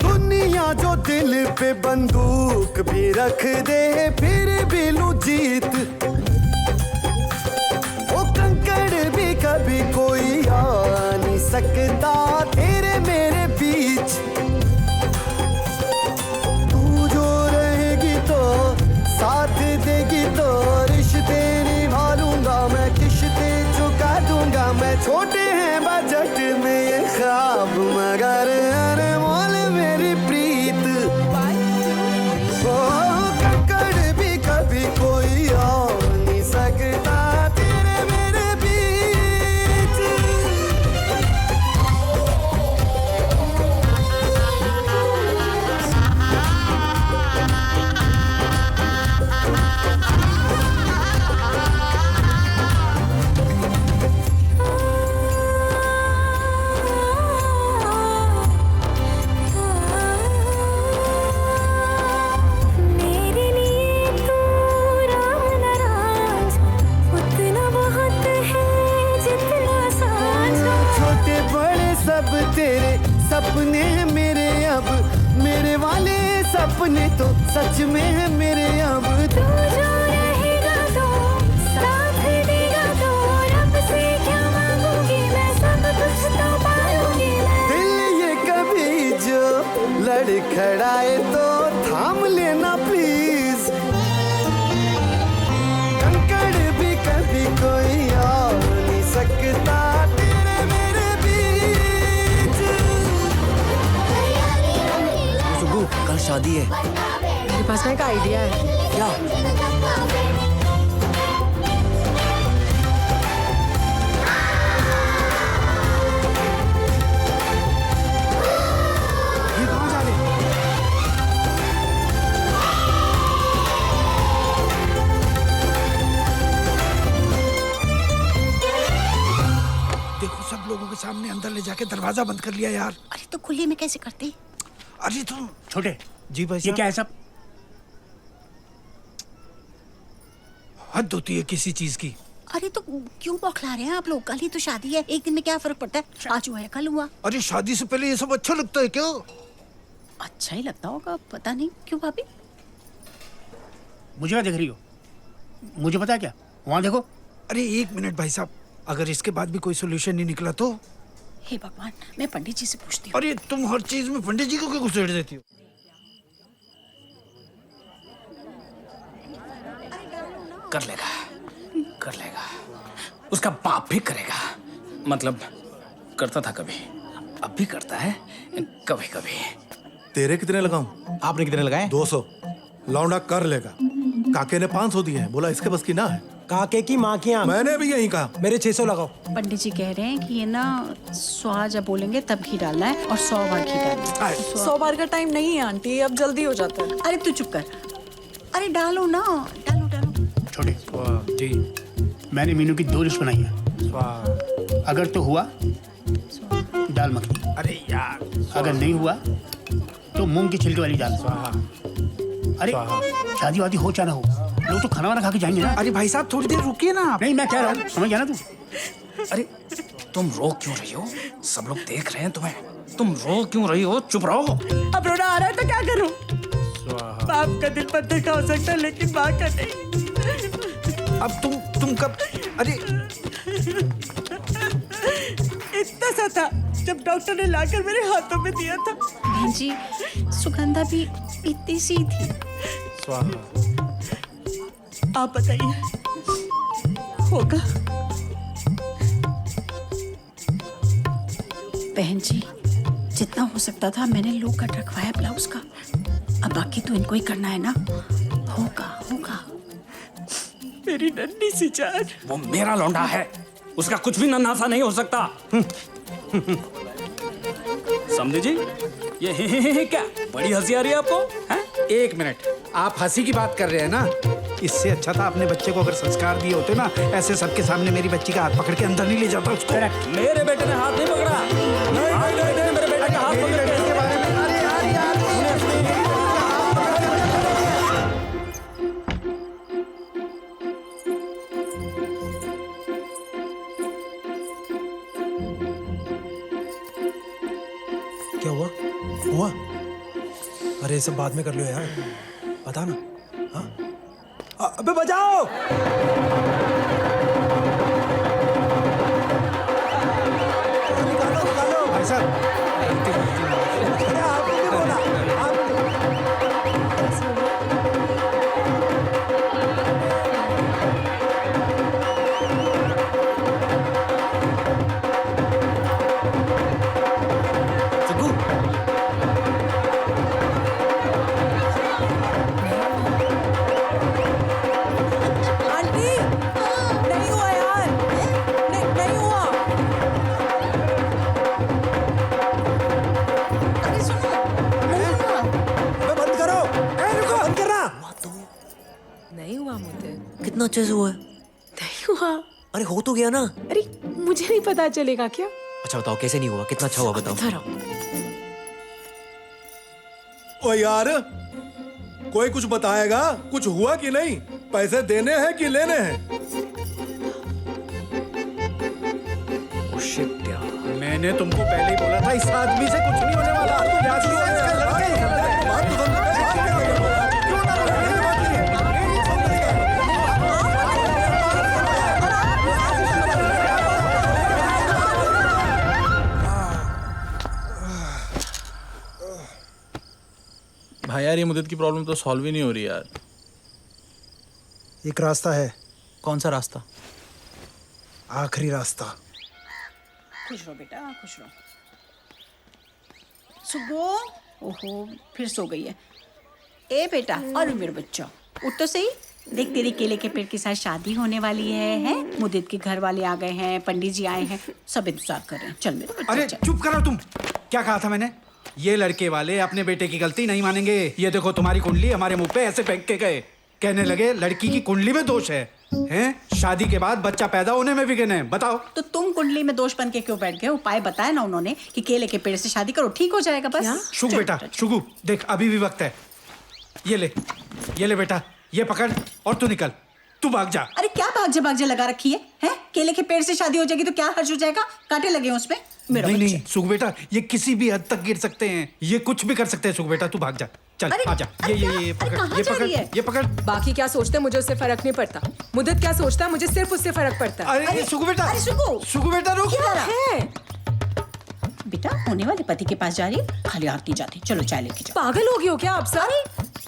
दुनिया जो दिल पे बंदूक भी रख दे फिर भी लूं जीत। वो कंकड़ भी कभी कोई आ नहीं सकता तेरे मेरे बीच। तू जो रहेगी तो साथ देगी तो रिश्ते निभा लूंगा मैं, किश्ते चुका दूंगा मैं। छोटे हैं बजट में ये ख्वाब मगर अनमोल मेरी प्रीत। ओ कंकड़ भी कभी कोई आ नहीं सकता तेरे मेरे बीच। तेरे सपने हैं मेरे अब, मेरे वाले सपने तो सच में है मेरे अब। तू जो रहेगा तो साथ देगा तो रब से क्या मांगूंगी मैं, सब कुछ तो पालूंगी मैं। दिल ये कभी जो लड़खड़ाए तो थाम लेना प्लीज, कंकड़ भी कभी कोई आ नहीं सकता तेरे मेरे बीच। सुगु, कल शादी है। मेरे पास ना एक आइडिया है। क्या? ये कहाँ जा रहे? देखो सब लोगों के सामने अंदर ले जाके दरवाजा बंद कर लिया यार। अरे तो खुले में कैसे करते? अरे तुम छोटे, जी भाई ये क्या है सब? हद होती है किसी चीज की। अरे तो क्यों बौखला रहे हैं आप लोग? कल ही तो शादी है, एक दिन में क्या फर्क पड़ता है? आज हुआ है कल हुआ। अरे शादी से पहले ये सब अच्छा लगता है क्या? अच्छा ही लगता होगा, पता नहीं क्यों भाभी। मुझे क्या देख रही हो? मुझे पता है क्या? वहाँ देखो। अरे एक मिनट भाई साहब, अगर इसके बाद भी कोई सोल्यूशन नहीं निकला तो? हे भगवान, मैं पंडित जी से पूछती हूँ। अरे तुम हर चीज में पंडित जी को क्यों घुसेड़ देती हो? कर लेगा, कर लेगा, उसका बाप भी करेगा। मतलब करता था कभी, अब भी करता है कभी कभी। तेरे कितने लगाऊं? आपने कितने लगाए? 200। लौंडा कर लेगा। काके ने 500 दिए हैं, बोला इसके बस की ना है। काके की माँ की आँख। मैंने भी यही कहा। मेरे 600 लगाओ। पंडित जी कह रहे हैं कि ये ना 100 जब बोलेंगे तब घी डालना है और 100 बार घी डालना है। 100 बार का टाइम नहीं है आंटी, अब जल्दी हो जाता है। अरे तू चुप कर। अरे डालो ना, डालो डालो। छोटे जी, मैंने मीनू की 2 लिस्ट बनाई है। अगर तो हुआ दाल मखनी। अरे यार। अगर नहीं हुआ तो मूंग की छिलके वाली दाल। अरे शादी वादी हो चाहे ना हो, लोग तो खाना वाना खा के जाएंगे ना। अरे भाई साहब थोड़ी देर रुकिए ना आप। नहीं मैं कह रहा हूँ, समझ गया ना तू? अरे तुम रो क्यों रही हो? सब लोग देख रहे हैं तुम्हें, तुम रो क्यों रही हो? चुप रहो। अब रोना आ रहा है तो क्या करूं? बाप का दिल पत्थर का हो सकता है लेकिन माँ का नहीं। अब तुम कब? अरे इतना सा था जब डॉक्टर ने लाकर मेरे हाथों में दिया था। बहन जी, सुगंधा भी इतनी सी थी। आप बताइए, होगा? बहन जी, जितना हो सकता था मैंने लो कट रखवाया ब्लाउज का। अब बाकी तो इनको ही करना है ना। होगा होगा। मेरी नन्ही सी जान। वो मेरा लौंडा है, उसका कुछ भी नन्हा सा नहीं हो सकता। समझे जी? ये क्या बड़ी हंसी आ रही है आपको? हैं? एक मिनट, आप हंसी की बात कर रहे हैं ना? इससे अच्छा था अपने बच्चे को अगर संस्कार दिए होते ना, ऐसे सबके सामने मेरी बच्ची का हाथ पकड़ के अंदर नहीं ले जाता उसको। मेरे बेटे ने हाथ नहीं पकड़ा। मेरे बेटे का हाथ पकड़ के क्या हुआ? हुआ? अरे ये सब बाद में कर लो यार, बता ना। हाँ? अबे बजाओ! निकालो भाई साहब। आपने नहीं बोला, आंटी, नहीं हुआ यार, नहीं हुआ। अरे सुनो, नहीं हुआ। अबे बंद करो। रुको, बंद करना। नहीं हुआ मुझे। कितना अच्छे से हुआ है। नहीं हुआ। अरे हो तो गया ना। अरे मुझे नहीं पता चलेगा क्या? अच्छा बताओ कैसे नहीं हुआ, कितना अच्छा हुआ बताओ। ओ यार, कोई कुछ बताएगा? कुछ हुआ कि नहीं? पैसे देने हैं कि लेने हैं? शिट यार, मैं मैंने तुमको पहले ही बोला था इस आदमी से कुछ नहीं होने वाला। ये आदमी है, इसका लड़का ही है। क्यों ना बोले? मेरी बात नहीं है। मेरी छोकरी है। भाई यार ये मुद्दत की प्रॉब्लम तो सॉल्व ही नहीं हो रही यार। एक रास्ता है। कौन सा रास्ता? आखिरी रास्ता। खुश रहो बेटा, खुश रहो। सुबह, ओहो फिर सो गई है। ए बेटा, और मेरे बच्चा उठ तो सही। देख तेरी केले के पेड़ के साथ शादी होने वाली है? मुद्दत के घर वाले आ गए हैं, पंडित जी आए हैं, सब इंतजार कर रहे हैं। चल मेरे बच्चा। अरे चुप करो तुम। क्या कहा था मैंने? ये लड़के वाले अपने बेटे की गलती नहीं मानेंगे। ये देखो तुम्हारी कुंडली हमारे मुंह पे ऐसे फेंक के गए। कहने लगे लड़की की कुंडली में दोष है। हैं? शादी के बाद बच्चा पैदा होने में भी गिने। बताओ तो तुम कुंडली में दोष बन के क्यों बैठ गए? उपाय बताया ना उन्होंने कि केले के पेड़ से शादी करो, ठीक हो जाएगा बस। शुग बेटा, शुगु देख अभी भी वक्त है। ये ले बेटा, ये पकड़ और तू निकल, तू भाग जा। अरे क्या भाग जा लगा रखी है? हैं? केले के पेड़ से शादी हो जाएगी तो क्या हर्ज हो जाएगा? कांटे लगे हैं उसमें। नहीं सुख बेटा, ये किसी भी हद तक गिर सकते हैं, ये कुछ भी कर सकते हैं। सुख बेटा तू भाग जा, चल आजा। ये पकड़। बाकी क्या सोचते हैं मुझे उससे फर्क नहीं पड़ता। मुद्दत क्या सोचता है मुझे सिर्फ उससे फर्क पड़ता है। अरे सुख बेटा, सुख बेटा रुक। बेटा होने वाले पति के पास जा रही है, खाली आरती जाती। चलो चाय लेके जाओ। पागल हो गई हो क्या आप सारे?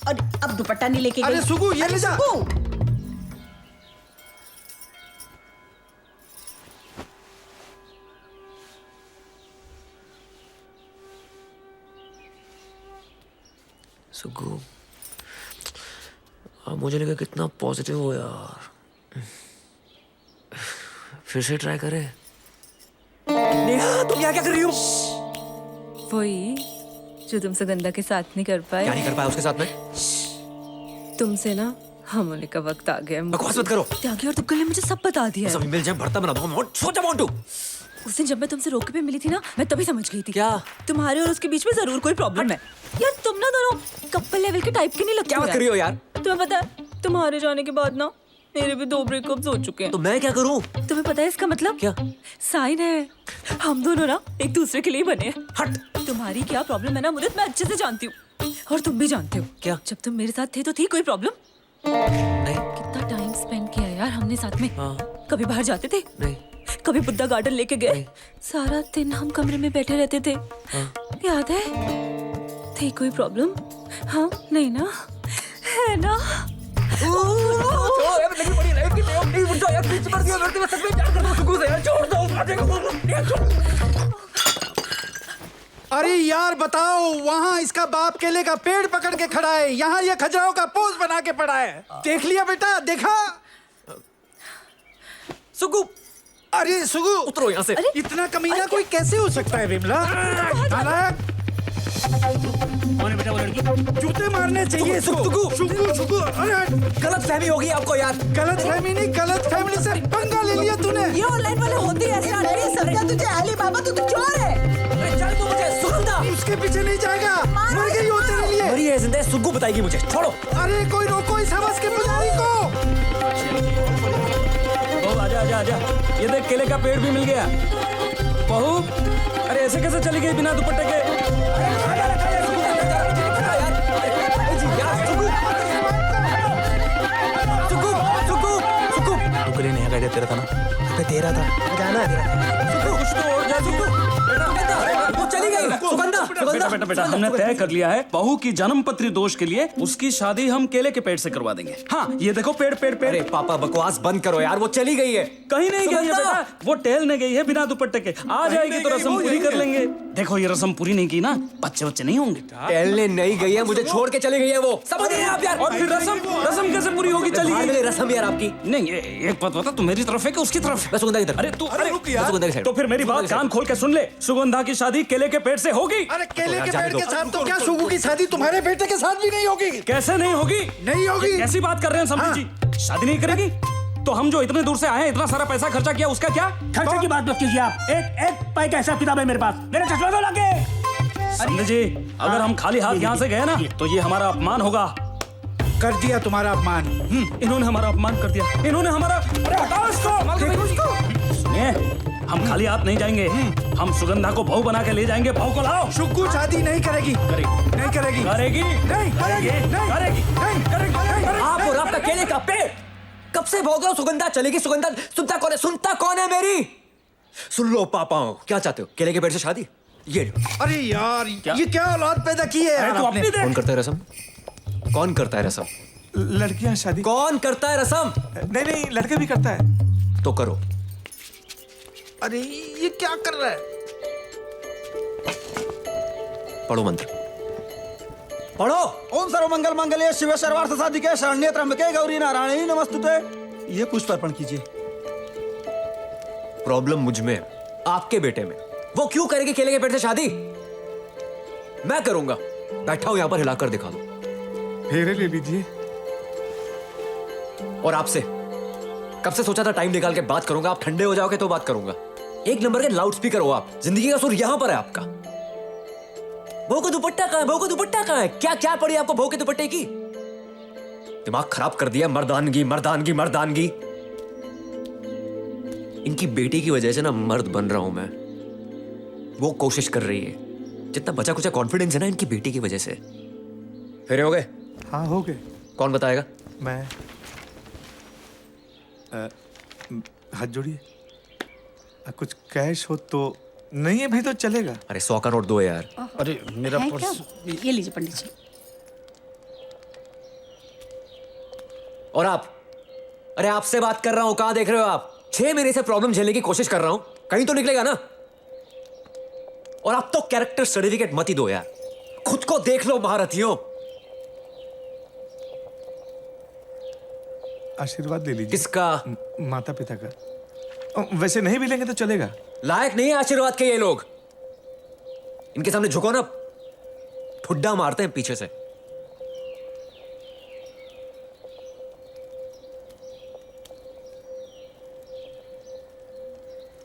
अरे अब दुपट्टा नहीं लेके गई। अरे सुगु ये ले जा। सुगु अब मुझे लगा कितना पॉजिटिव हो यार। फिर से ट्राई करें। नेहा तुम यहाँ क्या कर रही हो? वही जो तुमसे गंदा के साथ नहीं कर पाए। क्या नहीं कर पाया उसके साथ में? तुमसे ना हम होने का वक्त आ गया। बकवास मत करो। त्यागी और तुक्कल ने मुझे सब बता दिया है। सब मिल जाए भरता बना दो। छोटा मोटू। उस दिन जब मैं तुमसे रोके पे मिली थी ना, मैं तभी समझ गई थी क्या तुम्हारे और उसके बीच में जरूर कोई प्रॉब्लम है। यार तुम ना दोनों कपल लेवल के टाइप के नहीं लगते। क्या बात कर रही हो यार? तुम्हें पता है तुम्हारे जाने के बाद ना मेरे भी 2 ब्रेकअप्स हो चुके हैं। तो मैं क्या करूं? तुम्हें पता है इसका मतलब क्या? साइन है। हम दोनों ना एक दूसरे के लिए बने हैं। हट। तुम्हारी क्या प्रॉब्लम है ना मुद्दत मैं अच्छे से जानती हूँ, और तुम भी जानते हो। क्या? जब तुम मेरे साथ थे तो थी कोई प्रॉब्लम? नहीं। कितना टाइम स्पेंड किया यार हमने साथ में। हाँ। कभी बाहर जाते थे? नहीं। कभी बुद्धा गार्डन लेके गए? सारा दिन हम कमरे में बैठे रहते थे। हाँ। याद है? थी कोई प्रॉब्लम? हाँ नहीं ना? है ना? अरे यार बताओ, वहाँ इसका बाप केले का पेड़ पकड़ के खड़ा है, यहाँ ये खजराओं का पोज बना के पड़ा है। देख लिया बेटा, देखा? सुगु, अरे सुगु उतरो यहाँ से। इतना कमीना कोई कैसे हो सकता है विमला? कौन है बेटा वो लड़की? जूते मारने चाहिए इसको। शुगु, अरे गलत फहमी होगी आपको यार। गलत फहमी नहीं, गलत फहमी से पंगा ले लिया तूने। ये ऑनलाइन वाले होते हैं ऐसे। अरे समझा तुझे अली बाबा, तू तो चोर है। अरे चल तू मुझे सुगंधा। उसके पीछे नहीं जाएगा, मर गई हो तेरे लिए। मरी है जिंदा है, सुगु बताएगी मुझे। छोड़ो। अरे कोई रोको इस हवस के पुजारी को। आजा। ये देख केले का पेड़ भी मिल गया। बहू, अरे ऐसे कैसे चली गई बिना दुपट्टे के? तू के लिए नहीं कह तेरा था ना? अबे दे रहा था, जाना कुछ तो और जा वो चली गई। बेटा हमने तय कर लिया है, बहू की जन्म पत्री दोष के लिए उसकी शादी हम केले के पेड़ से करवा देंगे। हाँ ये देखो पेड़। अरे पापा बकवास बंद करो यार, वो चली गई है। कहीं नहीं गई है बेटा, वो टहलने गई है बिना दुपट्टे के। आ जाएगी तो रस्म पूरी कर लेंगे। देखो ये रस्म पूरी नहीं की ना, बच्चे नहीं होंगे। टहलने नहीं गई है, मुझे छोड़ के चली गई है वो। समझ रहे हैं आप यार? और फिर रस्म कैसे पूरी होगी? चली गई रस्म यार आपकी। नहीं एक बात बता, तू मेरी तरफ है कि उसकी तरफ? सुगंधा की तरफ। अरे तू तो फिर मेरी बात कान खोल के सुन ले। सुगंधा की शादी केले के पेड़ से होगी। अरे केले के पेड़ के साथ तो क्या सुगु की शादी तुम्हारे बेटे के साथ भी नहीं होगी? कैसे नहीं होगी? नहीं होगी। कैसी बात कर रहे हैं समझी जी? शादी नहीं करेगी तो हम जो इतने दूर से आए, इतना सारा पैसा खर्चा किया, उसका क्या? खर्चे की बात मत कीजिए आप। एक पाई का हिसाब किताब है मेरे पास। मेरे चश्मा दो लगे। समझे जी, अगर हम खाली हाथ यहाँ से गए ना तो ये हमारा अपमान होगा। कर दिया तुम्हारा अपमान। इन्होंने हमारा अपमान कर दिया। इन्होंने हमारा, अरे हटाओ इसको। सुनिए, हम खाली हाथ नहीं जाएंगे। हम सुगंधा को बहू बना के ले जाएंगे। बहू को लाओ। शुक्कू शादी नहीं करेगी। करेगी। नहीं करेगी। करेगी। नहीं करेगी। नहीं करेगी। नहीं करेगी। आप और आपका केले का पेड़ कब से भोग रहे हो? सुगंधा चलेगी। सुगंधा सुनता कौन है? सुनता कौन है मेरी? सुन लो पापाओ, क्या चाहते हो? केले के पेड़ से शादी? ये अरे यार ये क्या औलाद पैदा की है यार आपने? कौन करता है रसम? कौन करता है रसम? लड़कियां शादी कौन करता है रसम? नहीं नहीं, लड़के भी करता है। तो करो। अरे ये क्या कर रहा है? पढ़ो मंत्र, पढ़ो। ओम सर्वमंगल मंगले शिव सर्वार्थ साधिके शरण्ये त्र्यंबके गौरी नारायणी नमस्तुते। ये पुष्प अर्पण कीजिए। प्रॉब्लम मुझ में, आपके बेटे में। वो क्यों करेगी केले के पेड़ से शादी? मैं करूंगा। बैठा हूं यहां पर, हिलाकर दिखा दो। फेरे ले लीजिए। और आपसे कब से सोचा था टाइम निकाल के बात करूंगा। आप ठंडे हो जाओगे तो बात करूंगा। एक नंबर के लाउड स्पीकर हो आप। जिंदगी का सुर यहां पर है आपका। बहू का दुपट्टा कहां है? बहू का दुपट्टा कहां है? क्या क्या पड़ी आपको बहू के दुपट्टे की? दिमाग खराब कर दिया। मर्दानगी मर्दानगी मर्दानगी। इनकी बेटी की वजह से ना मर्द बन रहा हूं मैं। वो कोशिश कर रही है। जितना बचा कुछ कॉन्फिडेंस है ना इनकी बेटी की वजह से। फेरे हो गए? हाँ हो गए। कौन बताएगा? मैं हाथ जोड़िए। कुछ कैश हो तो नहीं है भी तो चलेगा। अरे 100 का नोट दो यार। अरे मेरा है पर्स। क्या? ये लीजिए पंडित जी। और आप? अरे आपसे बात कर रहा हूं, कहां देख रहे हो आप? 6 महीने से प्रॉब्लम झेलने की कोशिश कर रहा हूं, कहीं तो निकलेगा ना। और आप तो कैरेक्टर सर्टिफिकेट मत ही दो यार। खुद को देख लो महारथियों। आशीर्वाद ले लीजिए। किसका? माता पिता का। वैसे नहीं भी लेंगे तो चलेगा। लायक नहीं है आशीर्वाद के ये लोग। इनके सामने झुको ना, ठुड्डा मारते हैं पीछे से।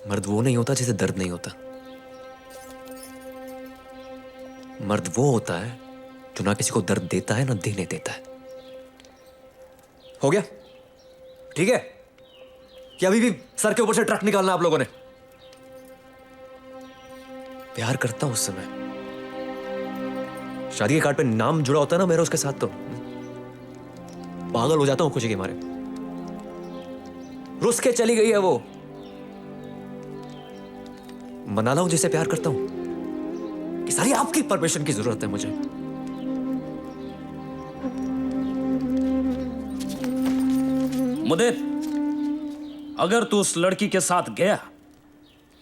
मर्द वो नहीं होता जिसे दर्द नहीं होता। मर्द वो होता है जो ना किसी को दर्द देता है ना देने देता है। हो गया? ठीक है? कि अभी भी सर के ऊपर से ट्रक निकालना आप लोगों ने? प्यार करता हूं उस समय। शादी के कार्ड पे नाम जुड़ा होता है ना मेरा उसके साथ, तो पागल हो जाता हूं खुशी के मारे। रुस के चली गई है वो। मना लाऊं जिसे प्यार करता हूं कि सारी आपकी परमिशन की जरूरत है मुझे। मुदित, अगर तू उस लड़की के साथ गया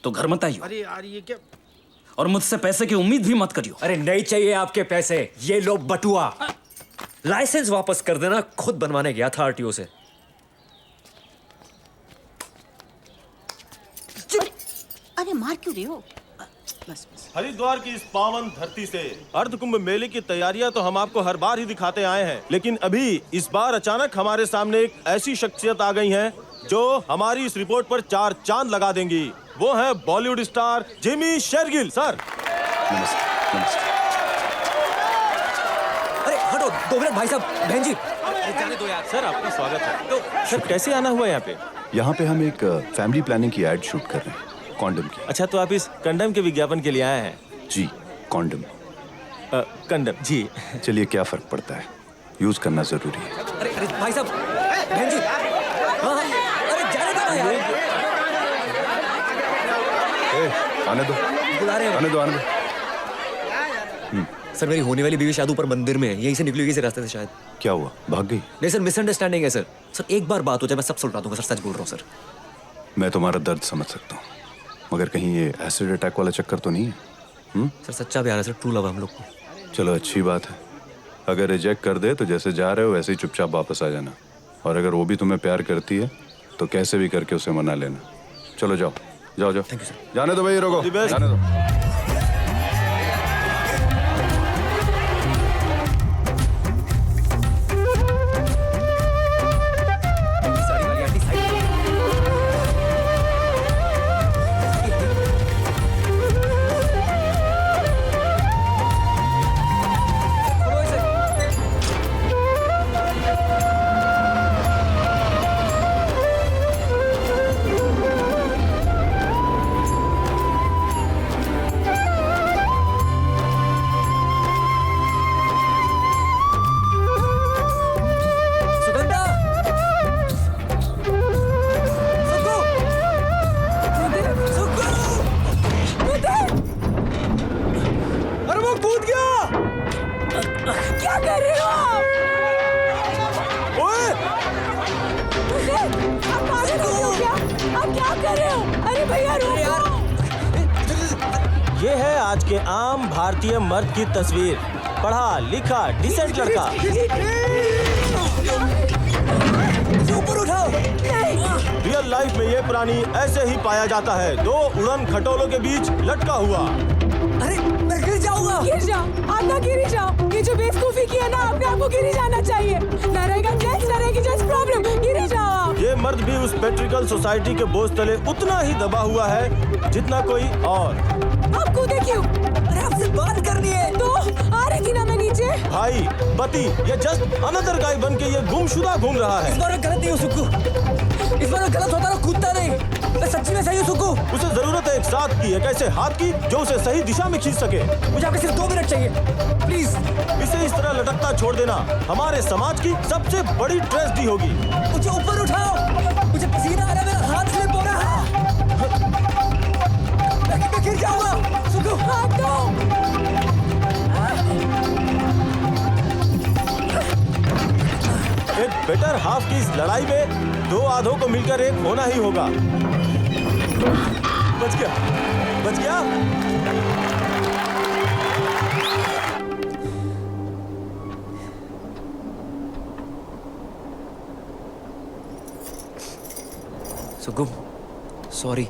तो घर मत आइयो। अरे यार ये क्या? और मुझसे पैसे की उम्मीद भी मत करियो। अरे नहीं चाहिए आपके पैसे। ये लो बटुआ। लाइसेंस वापस कर देना। खुद बनवाने गया था आरटीओ से। अरे मार क्यों रहे हो? बस बस। हरिद्वार की इस पावन धरती से अर्ध कुंभ मेले की तैयारियां तो हम आपको हर बार ही दिखाते आए हैं, लेकिन अभी इस बार अचानक हमारे सामने एक ऐसी शख्सियत आ गई है जो हमारी इस रिपोर्ट पर 4 चांद लगा देंगी। वो है Bollywood star Jimmy Shergill. Sir नमस्ते। नमस्ते। अरे हटो 2 मिनट भाई साहब। बहन जी जाने दो यार। सर आपका स्वागत है। तो सर कैसे आना हुआ यहाँ पे? यहाँ पे हम एक फैमिली प्लानिंग की एड शूट कर रहे हैं, कॉन्डम की। अच्छा, तो आप इस कंडम के विज्ञापन के लिए आए हैं? जी, कॉन्डम। कंडम जी। चलिए क्या फर्क पड़ता है, यूज करना जरूरी है। अरे भाई साहब, बहन जी। हाँ, अरे जाने दो ना यार। आने दो। बुला रहे हैं। आने दो, आने दो। सर मेरी होने वाली बीवी शादी ऊपर मंदिर में है। यहीं से निकली हुई इसी रास्ते से शायद। क्या हुआ, भाग गई? नहीं सर, मिसअंडरस्टैंडिंग है सर। सर एक बार बात हो जाए मैं सब सुलझा दूंगा सर। सच बोल रहा हूँ सर। मैं तुम्हारा दर्द समझ सकता हूँ, मगर कहीं ये एसिड अटैक वाला चक्कर तो नहीं है? सर सच्चा प्यार है सर। ट्रू लव है हम लोग को। चलो अच्छी बात है। अगर रिजेक्ट कर दे तो जैसे जा रहे हो वैसे ही चुपचाप वापस आ जाना। और अगर वो भी तुम्हें प्यार करती है तो कैसे भी करके उसे मना लेना। चलो जाओ जाओ जाओ। Thank you sir. जाने दो भाई, रोको, जाने दो। कूद गया। क्या कर रहे हो आप? ओए आप पागल हो गए हो क्या? आप क्या कर रहे हो? अरे भैया रुको। ये है आज के आम भारतीय मर्द की तस्वीर। पढ़ा लिखा डिसेंट लड़का। ऊपर उठाओ। रियल लाइफ में ये प्राणी ऐसे ही पाया जाता है, दो उड़न खटोलों के बीच लटका हुआ। अरे मैं गिर जाऊंगा। गिर जाओ, आप ना गिरी जाओ। ये जो बेवकूफी की है ना, अपने आप को गिरी जाना चाहिए। ना रहेगा जेंट्स, ना रहेगी जेंट्स प्रॉब्लम। गिरी जाओ आप। ये मर्द भी उस पेट्रिकल सोसाइटी के बोझ तले उतना ही दबा हुआ है जितना कोई और। आप कूदे क्यों? अरे आपसे बात करनी है। तो आ रही थी ना मैं नीचे। भाई पति ये जस्ट अनदर गाय बन के ये गुमशुदा घूम रहा है। इस बार गलत नहीं हो सुक्कू। इस बार गलत होता ना, कूदता नहीं। मैं सच्ची में सही हूँ सुक्कू। उसे जरूरत है एक साथ की, एक ऐसे हाथ की जो उसे सही दिशा में खींच सके। मुझे आपके सिर्फ 2 मिनट चाहिए प्लीज। इसे इस तरह लटकता छोड़ देना हमारे समाज की सबसे बड़ी ट्रेजेडी होगी। मुझे ऊपर उठाओ। मुझे पसीना आ रहा है, मेरा हाथ स्लिप हो रहा है। मैं गिर जाऊंगा। सुक्कू हाथ दो। एक बेटर हाफ की इस लड़ाई में 2 आधों को मिलकर एक होना ही होगा। बच गया, बच गया। सुगम, सॉरी।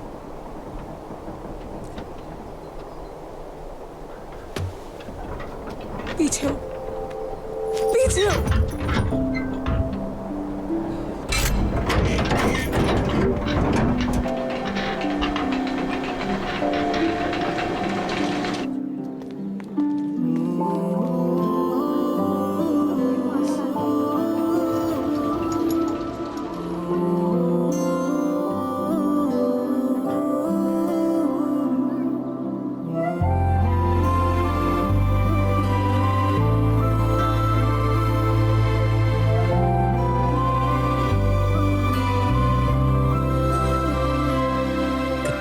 पीछे हो, पीछे हो।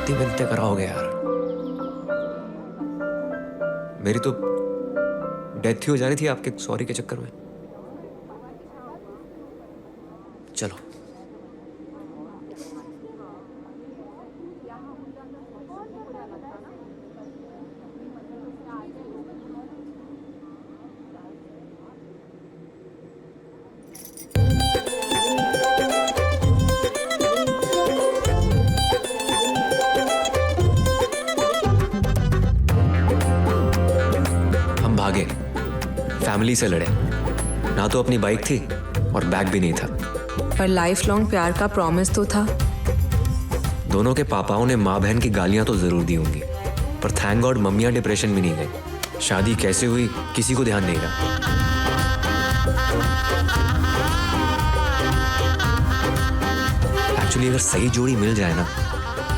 कितनी मिलते कराओगे यार? मेरी तो डेथ ही हो जानी थी आपके सॉरी के चक्कर में। चलो भागे, फैमिली से लड़े। ना तो अपनी बाइक थी और बैग भी नहीं था। पर लाइफ लॉन्ग प्यार का प्रॉमिस तो था। दोनों के पापाओं ने माँ बहन की गालियां तो जरूर दी होंगी, पर थैंक गॉड मम्मियां डिप्रेशन में नहीं गई। शादी कैसे हुई किसी को ध्यान नहीं रहा। एक्चुअली अगर सही जोड़ी मिल जाए ना,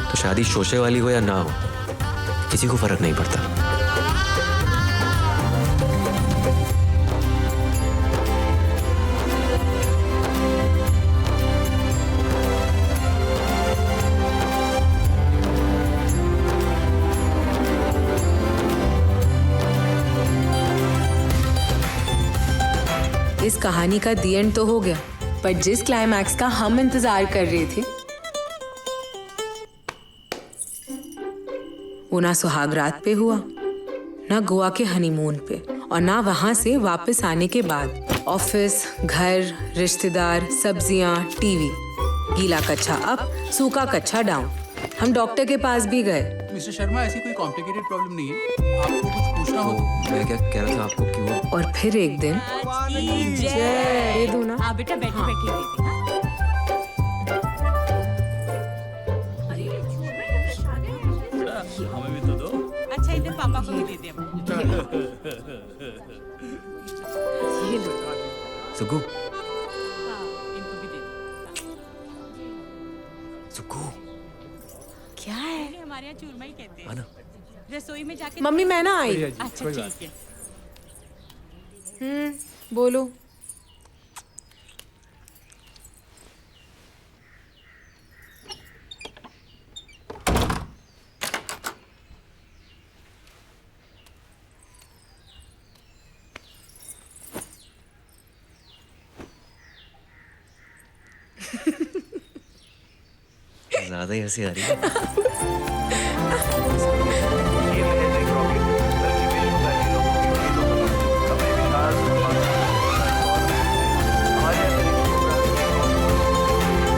तो शादी शोशे वाली हो या ना हो, किसी को फर्क नहीं पड़ता। इस कहानी का दी एंड तो हो गया, पर जिस क्लाइमैक्स का हम इंतजार कर रहे थे वो ना सुहाग रात पे हुआ, ना गोवा के हनीमून पे, और ना वहां से वापस आने के बाद। ऑफिस, घर, रिश्तेदार, सब्जियां, टीवी, गीला कच्चा अप, सूखा कच्चा डाउन। हम डॉक्टर के पास भी गए। मिस्टर शर्मा, ऐसी कोई कॉम्प्लिकेटेड प्रॉब्लम नहीं है। आपको कुछ पूछना हो तो मैं क्या कह रहा था आपको कि वो और फिर एक दिन जय दो ना। हाँ बेटा, बैठी बैठी बैठी। हमें भी तो दो। अच्छा इधर पापा को भी दे दे। ये लो। सुगु, इनको भी दे दे। सुगु, क्या है? हमारे यहाँ चूरमा ही कहते हैं। आना। रसोई में जाके मम्मी मैं ना आई। अच्छा ठीक है। बोलो। ज्यादा ही हंसी आ रही है।